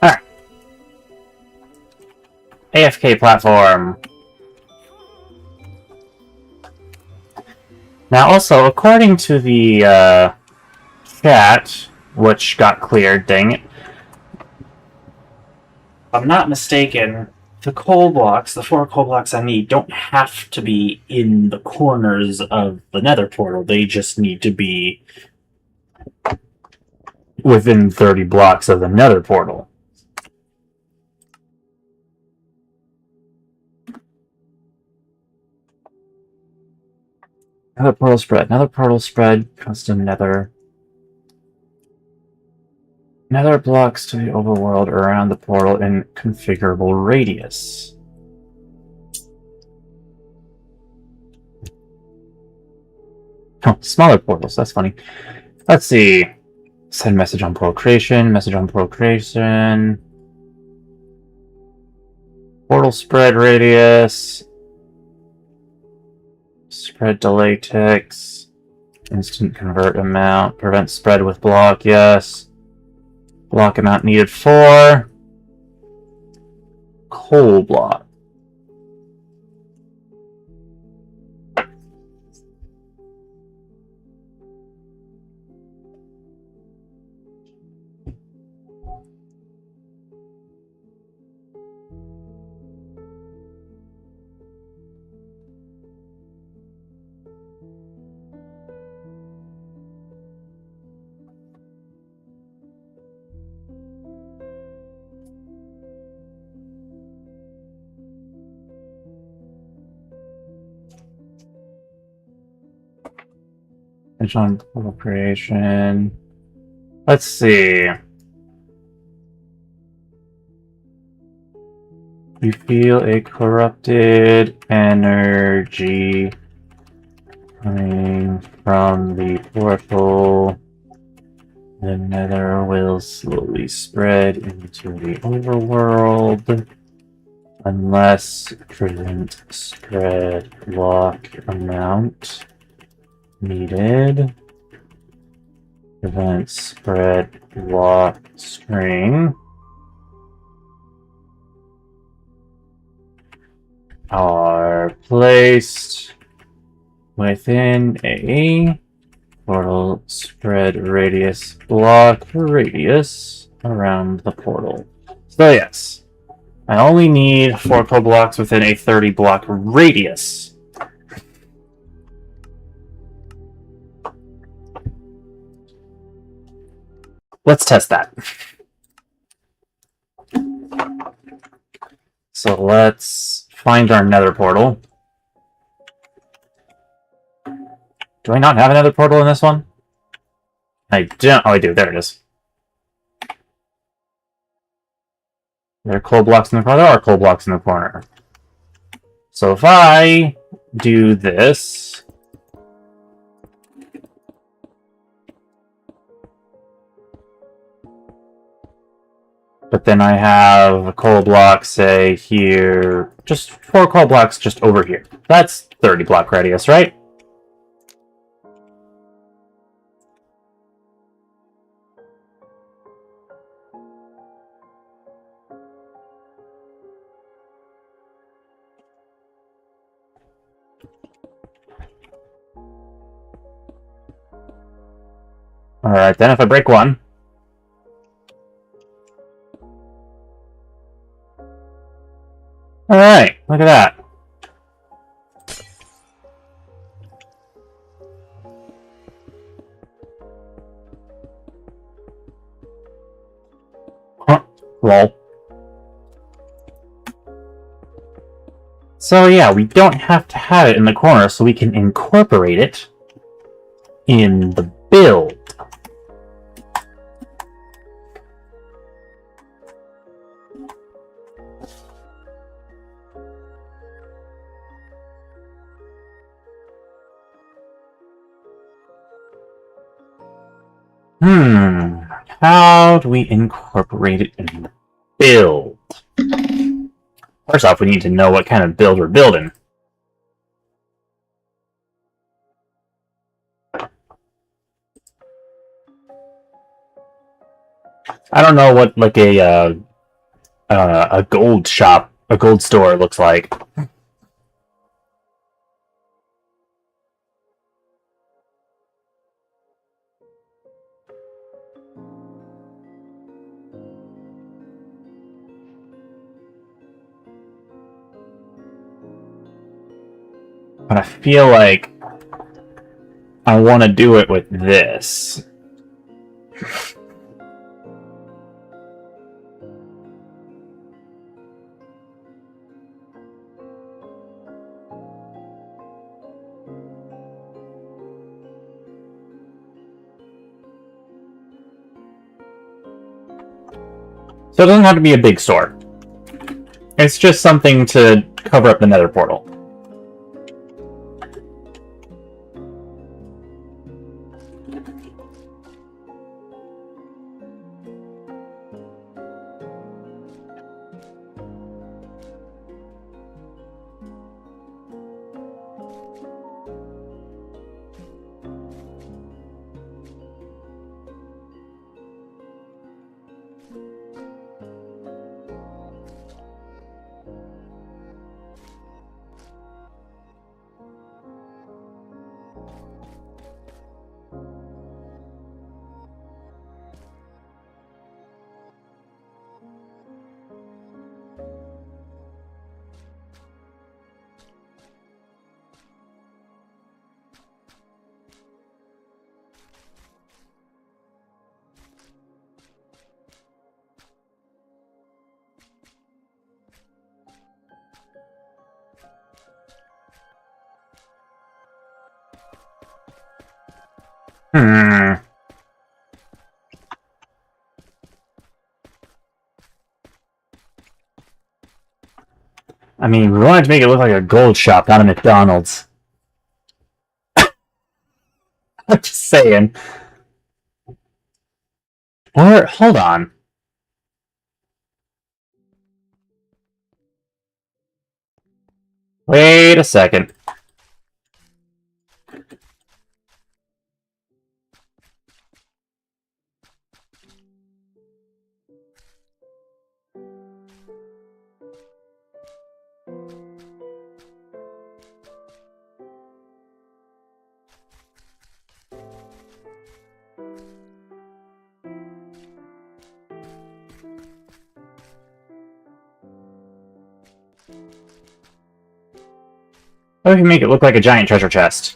Alright. AFK platform. Now also, according to the chat, which got cleared, dang it. If I'm not mistaken, the coal blocks, the 4 coal blocks I need, don't have to be in the corners of the nether portal. They just need to be within 30 blocks of the nether portal. Nether portal spread. Nether portal spread, custom nether. Nether blocks to the overworld around the portal in configurable radius. Oh, smaller portals, that's funny. Let's see. Send message on portal creation, message on portal creation. Portal spread radius. Spread delay ticks. Instant convert amount. Prevent spread with block, yes. Block amount needed 4. Coal block. It's on portal creation. Let's see. You feel a corrupted energy coming from the portal. The nether will slowly spread into the overworld. Unless prevent spread block amount needed. Prevent spread block string are placed within a portal spread radius block radius around the portal. So yes, I only need 4 code blocks within a 30 block radius. Let's test that. So let's find our nether portal. Do I not have another portal in this one? I don't. Oh, I do. There it is. There are coal blocks in the corner. There are coal blocks in the corner. So if I do this, but then I have a coal block, say, here, just 4 coal blocks just over here. That's 30 block radius, right? Alright, then if I break one, alright, look at that. Huh, lol. So yeah, we don't have to have it in the corner, so we can incorporate it in the build. How do we incorporate it in the build? First off, we need to know what kind of build we're building. I don't know what like a gold shop, a gold store looks like. But I feel like I want to do it with this. So it doesn't have to be a big store. It's just something to cover up the nether portal. Hmm. I mean, we wanted to make it look like a gold shop, not a McDonald's. I'm just saying. Or, hold on. Wait a second. What if you make it look like a giant treasure chest?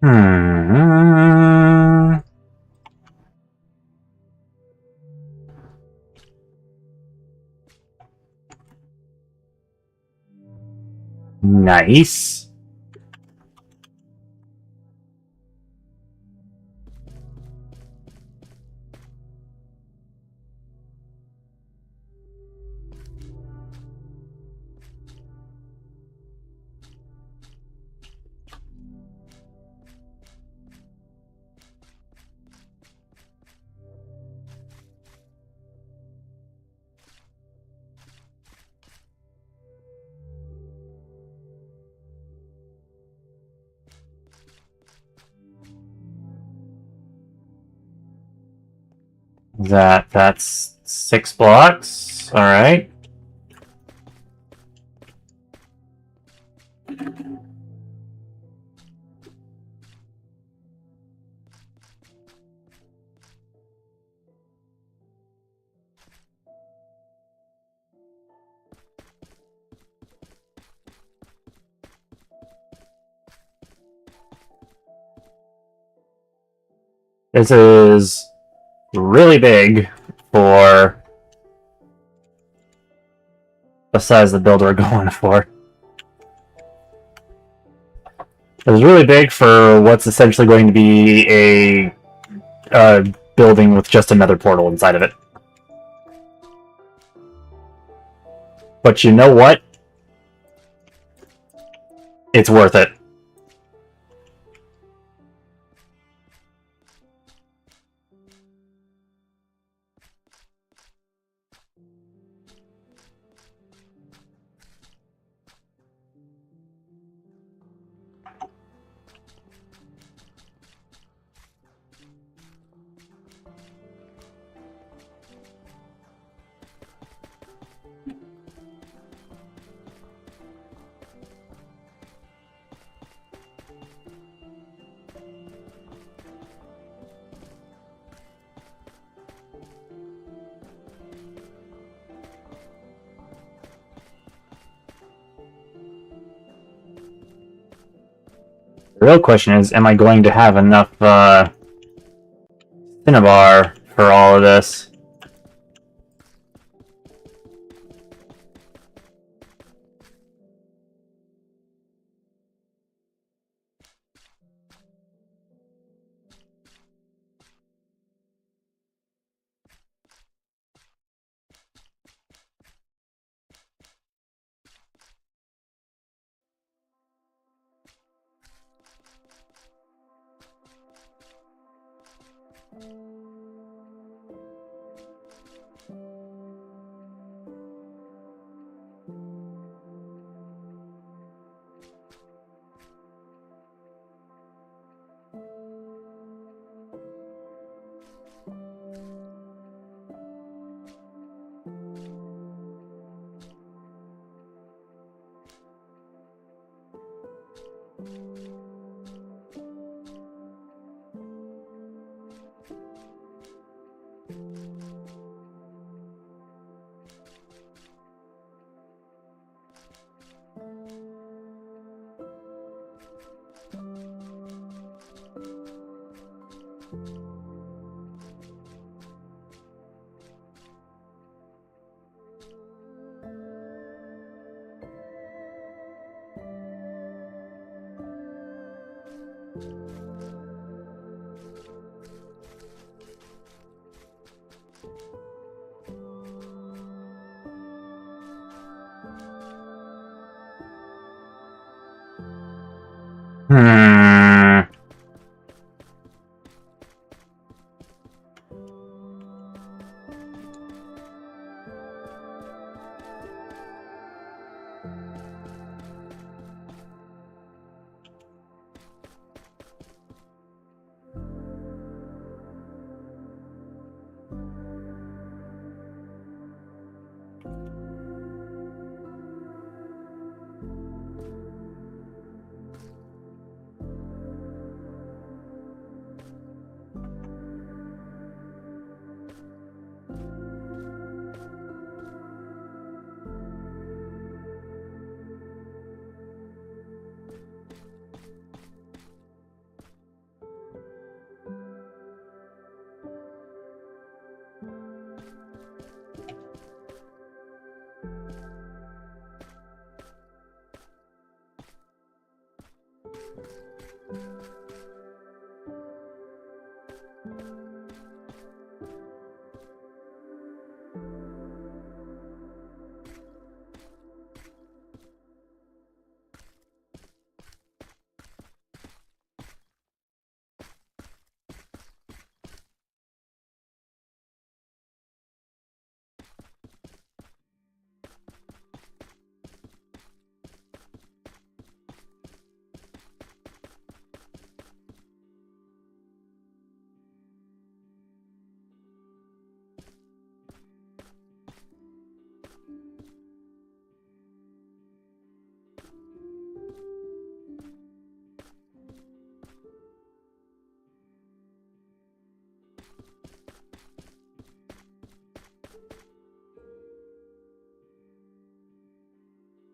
Hmm. Nice. That's 6 blocks. All right. This is really big for the size of the build we're going for. It's really big for what's essentially going to be a building with just another portal inside of it. But you know what? It's worth it. The real question is, am I going to have enough cinnabar for all of this? Hmm.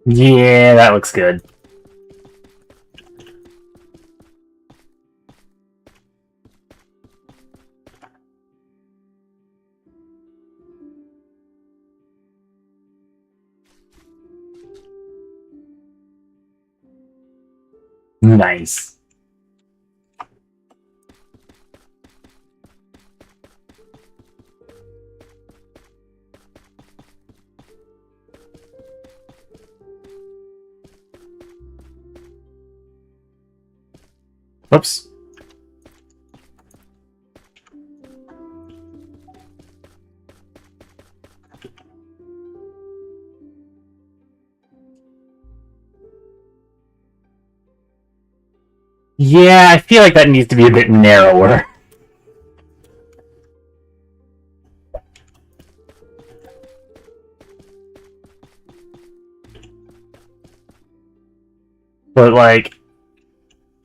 Yeah, that looks good. Nice. Whoops. Yeah, I feel like that needs to be a bit narrower. But, like,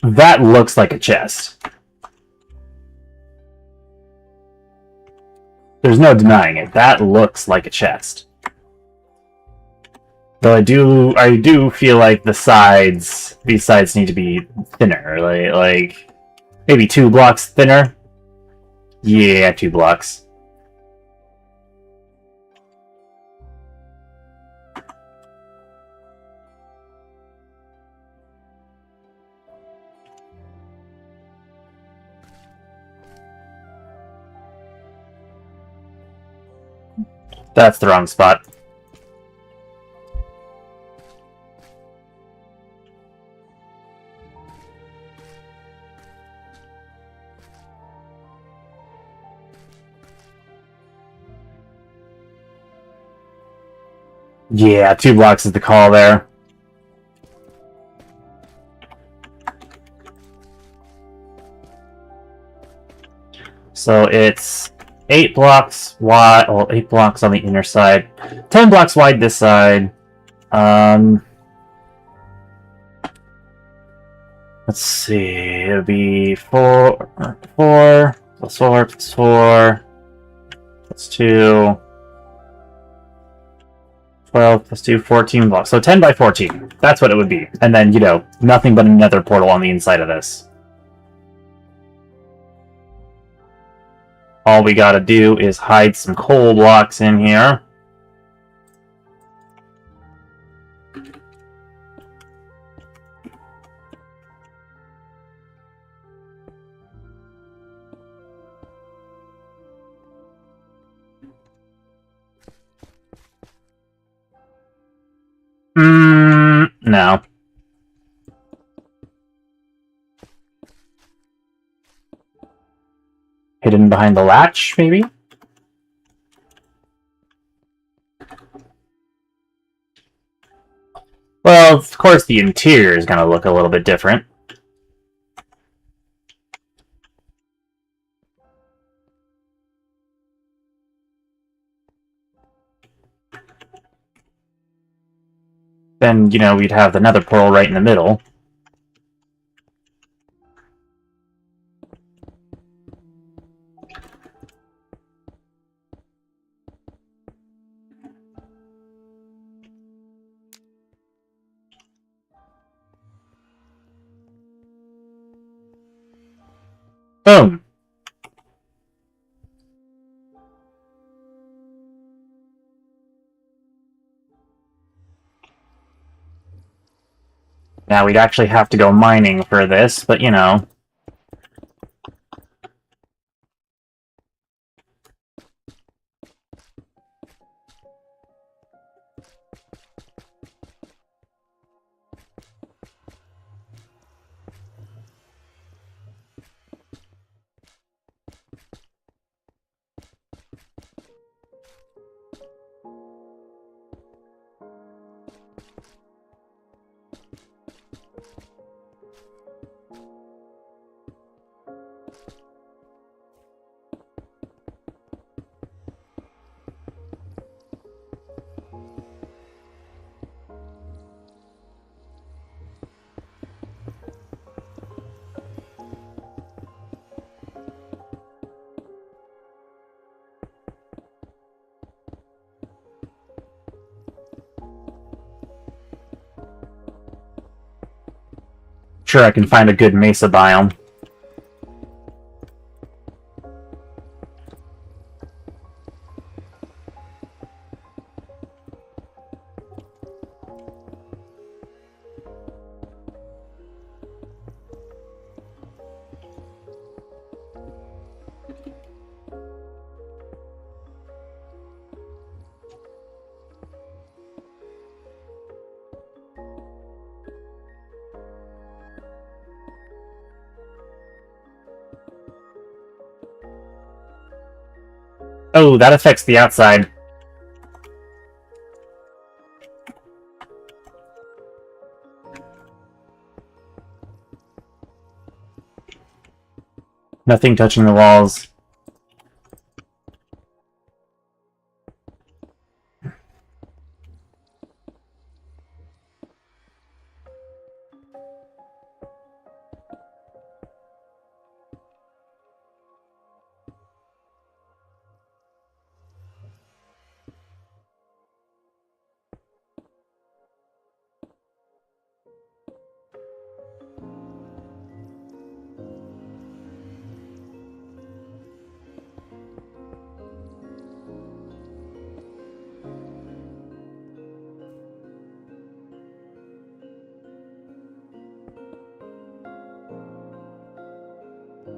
that looks like a chest. There's no denying it. That looks like a chest. Though I do feel like these sides need to be thinner. Like maybe 2 blocks thinner. Yeah, 2 blocks. That's the wrong spot. Yeah, 2 blocks is the call there. So it's 8 blocks wide. Well, 8 blocks on the inner side. 10 blocks wide this side. Let's see. It'll be 4 plus 4 plus 4 plus 2. 12 plus 2, 14 blocks. So 10 by 14. That's what it would be. And then, nothing but another portal on the inside of this. All we gotta do is hide some coal blocks in here. No. hidden behind the latch, maybe? Well, of course the interior is going to look a little bit different. Then, you know, we'd have the nether portal right in the middle. Boom! Now we'd actually have to go mining for this, but you know. Sure, I can find a good mesa biome. Oh, that affects the outside. Nothing touching the walls.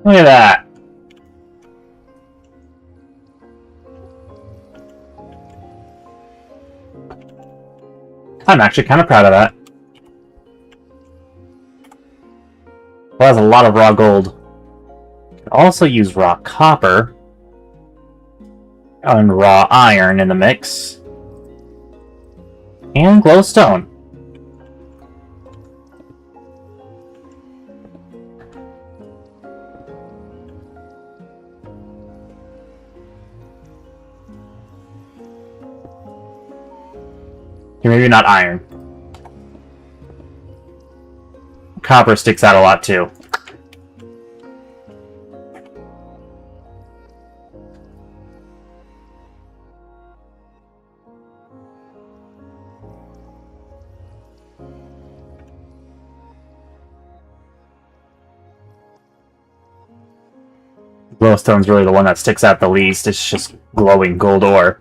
Look at that. I'm actually kind of proud of that. Well, that's a lot of raw gold. Could also use raw copper and raw iron in the mix. And glowstone. Maybe not iron. Copper sticks out a lot too. Glowstone's really the one that sticks out the least. It's just glowing gold ore.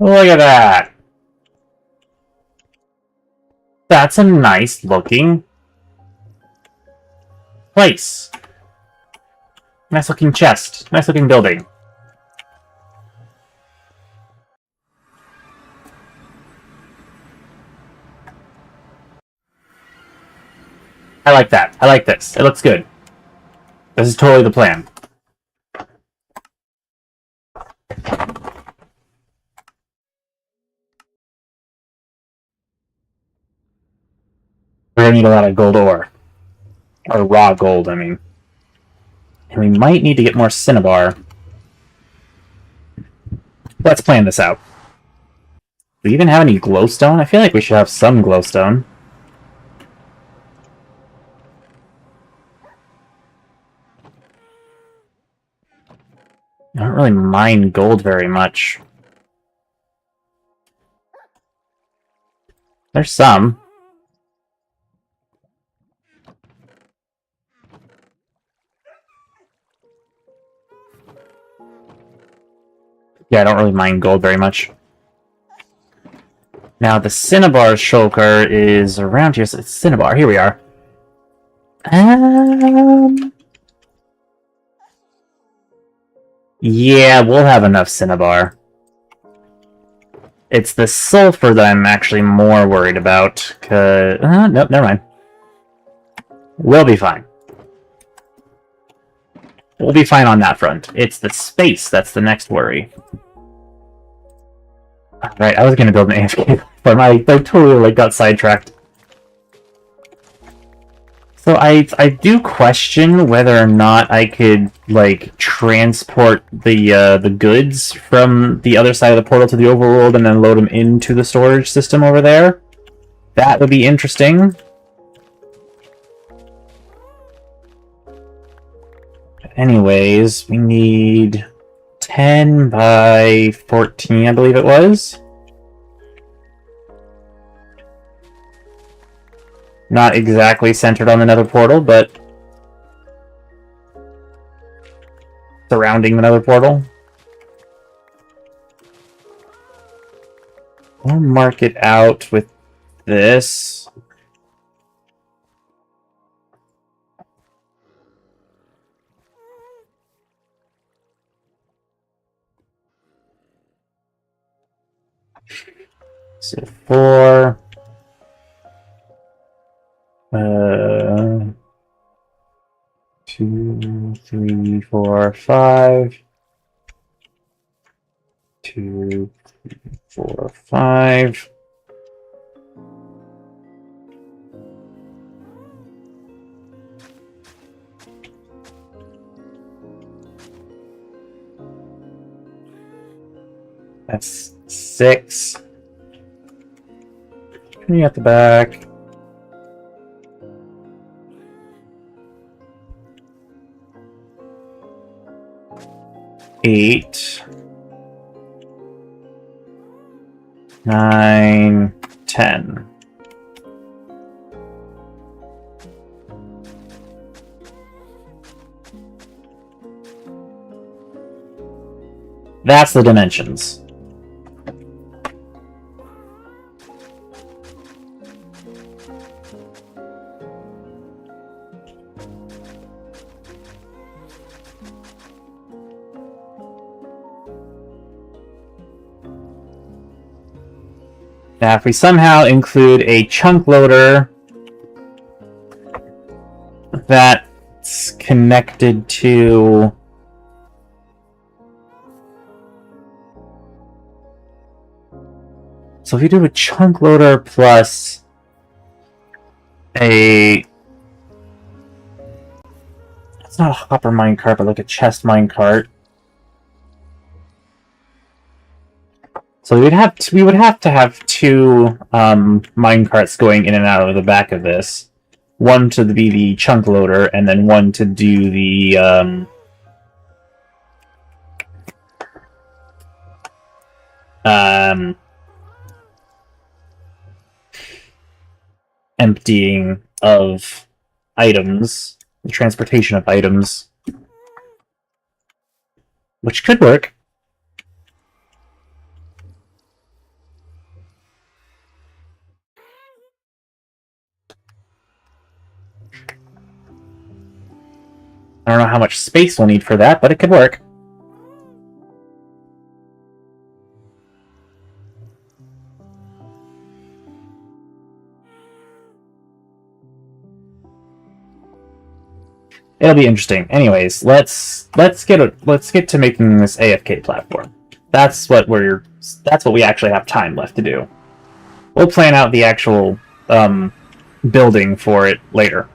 Look at that! That's a nice looking place. Nice looking chest. Nice looking building. I like that. I like this. It looks good. This is totally the plan. We're gonna need a lot of gold ore. Or raw gold, I mean. And we might need to get more cinnabar. Let's plan this out. Do we even have any glowstone? I feel like we should have some glowstone. I don't really mine gold very much. There's some. Yeah, I don't really mine gold very much. Now, the cinnabar shulker is around here. So it's cinnabar. Here we are. Yeah, we'll have enough cinnabar. It's the sulfur that I'm actually more worried about. Nope, never mind. We'll be fine. We'll be fine on that front. It's the space that's the next worry. Right, I was gonna build an AFK farm. I totally got sidetracked. So I do question whether or not I could transport the goods from the other side of the portal to the overworld and then load them into the storage system over there. That would be interesting. Anyways, we need 10 by 14, I believe it was. Not exactly centered on the nether portal, but surrounding the nether portal. I'll mark it out with this. So 4. 2, 3, 4, 5. 2, 3, 4, 5. That's 6. Me at the back. 8, 9, 10. That's the dimensions. Now, if we somehow include a chunk loader that's connected to so if you do a chunk loader plus it's not a hopper minecart, but like a chest minecart. So we would have to have 2 minecarts going in and out of the back of this. One to be the chunk loader, and then one to do the emptying of items, the transportation of items, which could work. I don't know how much space we'll need for that, but it could work. It'll be interesting. Anyways, let's get to making this AFK platform. That's what we actually have time left to do. We'll plan out the actual building for it later.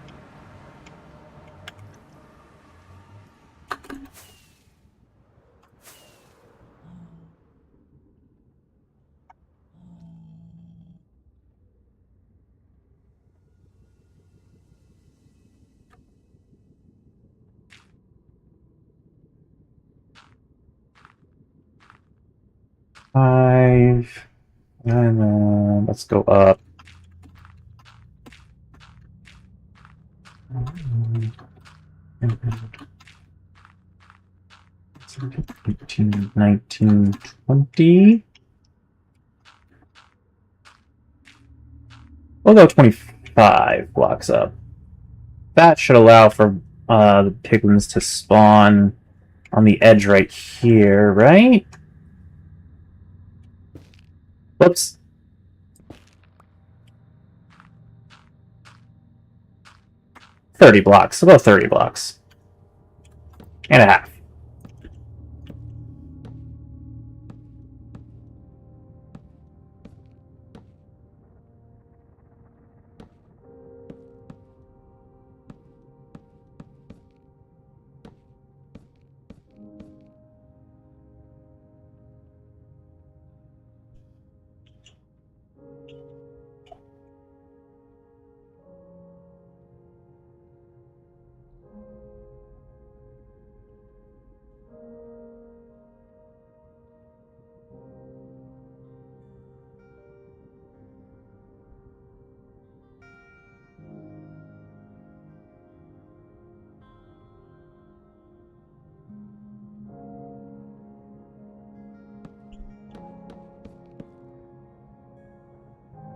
Five, and then let's go up. 18, 19, 20. We'll go 25 blocks up. That should allow for the piglins to spawn on the edge right here, right? Whoops. $30 blocks. We'll go 30 blocks. And a half.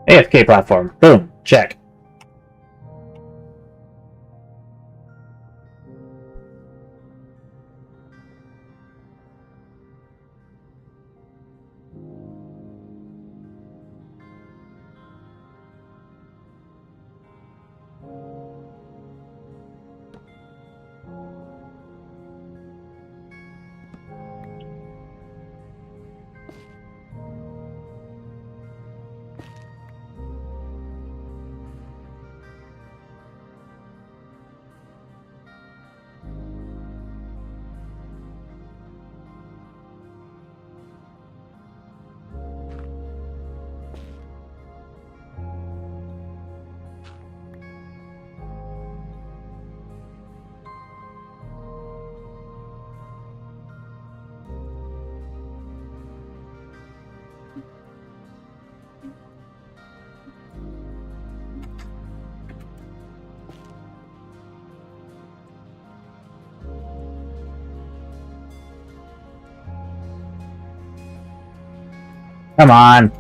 AFK platform. Boom. Check. Come on.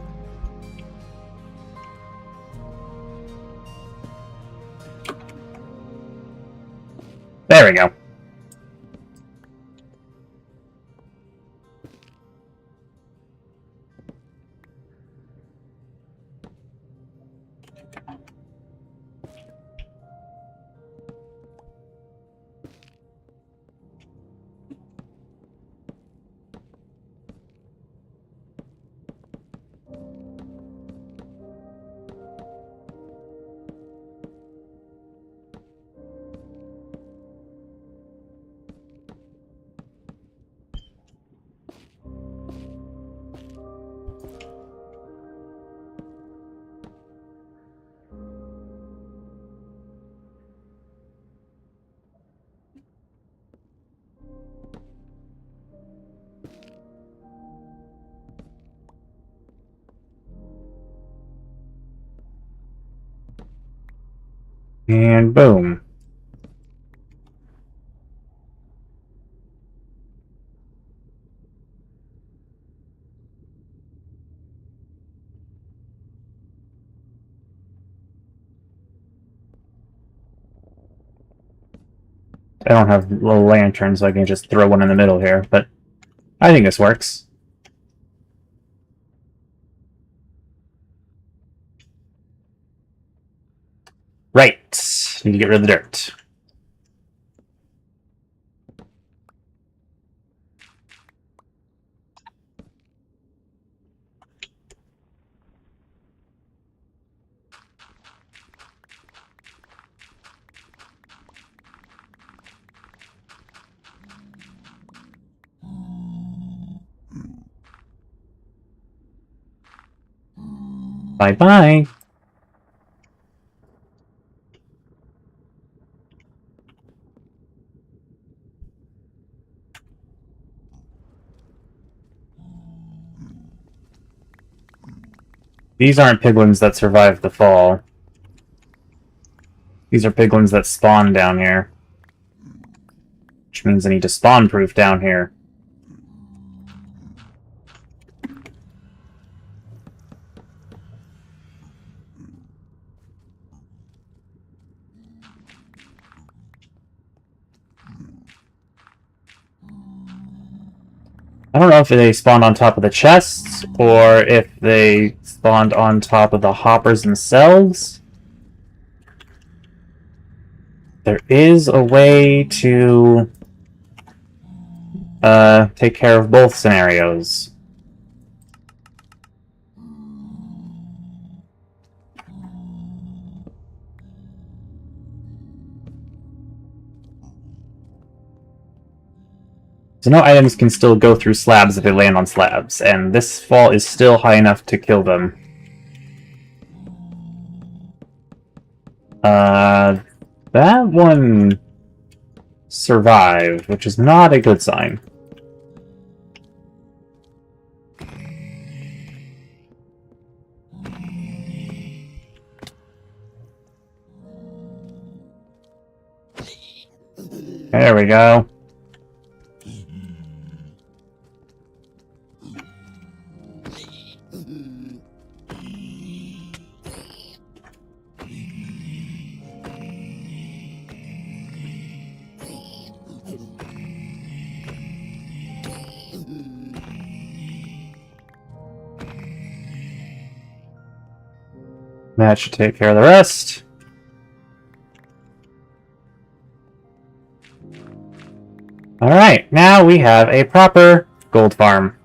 There we go. And boom. I don't have little lanterns, so I can just throw one in the middle here, but I think this works. Right. Need to get rid of the dirt. Bye-bye. These aren't piglins that survived the fall. These are piglins that spawn down here. Which means I need to spawn-proof down here. I don't know if they spawned on top of the chests, or if they spawned on top of the hoppers themselves. There is a way to take care of both scenarios. So no items can still go through slabs if they land on slabs, and this fall is still high enough to kill them. That one survived, which is not a good sign. There we go. That should take care of the rest. Alright, now we have a proper gold farm.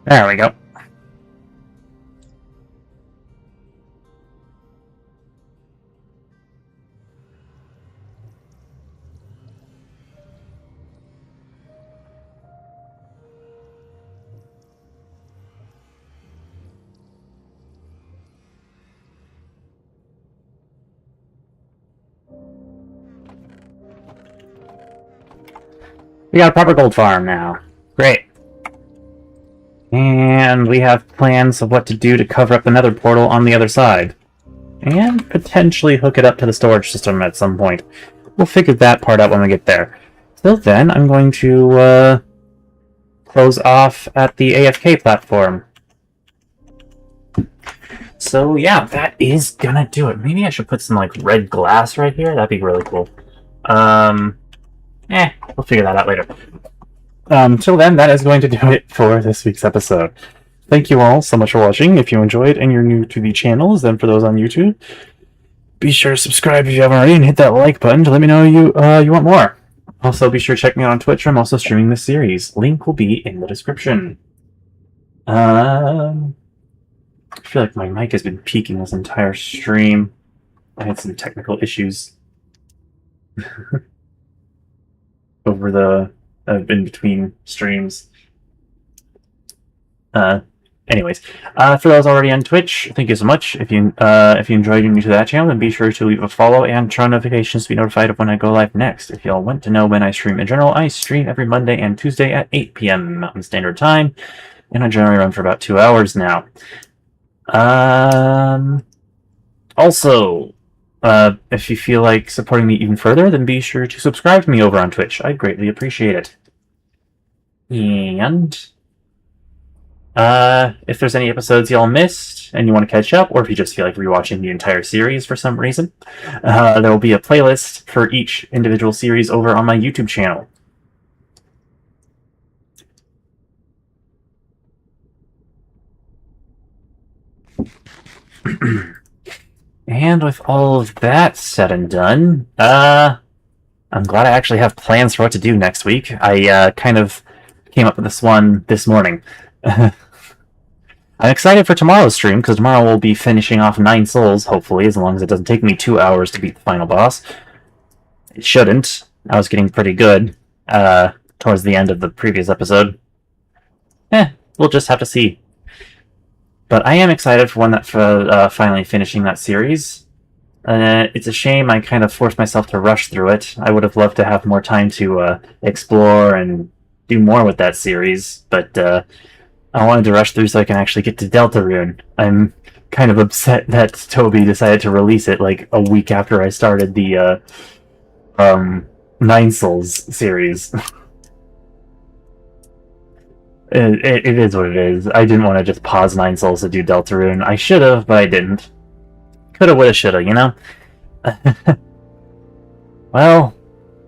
There we go. We got a proper gold farm now. Great. And we have plans of what to do to cover up another portal on the other side. And potentially hook it up to the storage system at some point. We'll figure that part out when we get there. Till then, I'm going to close off at the AFK platform. So yeah, that is gonna do it. Maybe I should put some like red glass right here. That'd be really cool. We'll figure that out later. Till then, that is going to do it for this week's episode. Thank you all so much for watching. If you enjoyed and you're new to the channels, then for those on YouTube, be sure to subscribe if you haven't already and hit that like button to let me know you want more. Also, be sure to check me out on Twitch. I'm also streaming this series. Link will be in the description. I feel like my mic has been peaking this entire stream. I had some technical issues over the in between streams. Anyways, for those already on Twitch, thank you so much. If you enjoyed and you're new to that channel, then be sure to leave a follow and turn on notifications to be notified of when I go live next. If y'all want to know when I stream in general, I stream every Monday and Tuesday at 8 p.m. Mountain Standard Time. and I generally run for about 2 hours now. Also, if you feel like supporting me even further, then be sure to subscribe to me over on Twitch. I'd greatly appreciate it. And if there's any episodes y'all missed and you want to catch up, or if you just feel like rewatching the entire series for some reason, there will be a playlist for each individual series over on my YouTube channel. And with all of that said and done, I'm glad I actually have plans for what to do next week. I kind of came up with this one this morning. I'm excited for tomorrow's stream, because tomorrow we'll be finishing off 9 souls, hopefully, as long as it doesn't take me 2 hours to beat the final boss. It shouldn't. I was getting pretty good towards the end of the previous episode. We'll just have to see. But I am excited for finally finishing that series. It's a shame I kind of forced myself to rush through it. I would have loved to have more time to explore and do more with that series, but I wanted to rush through so I can actually get to Deltarune. I'm kind of upset that Toby decided to release it like a week after I started the Nine Souls series. It is what it is. I didn't want to just pause Nine Souls to do Deltarune. I should have, but I didn't. Coulda, woulda, shoulda, you know? Well,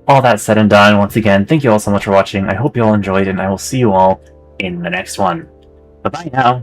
all that said and done, once again, thank you all so much for watching. I hope you all enjoyed, and I will see you all in the next one. Bye-bye now.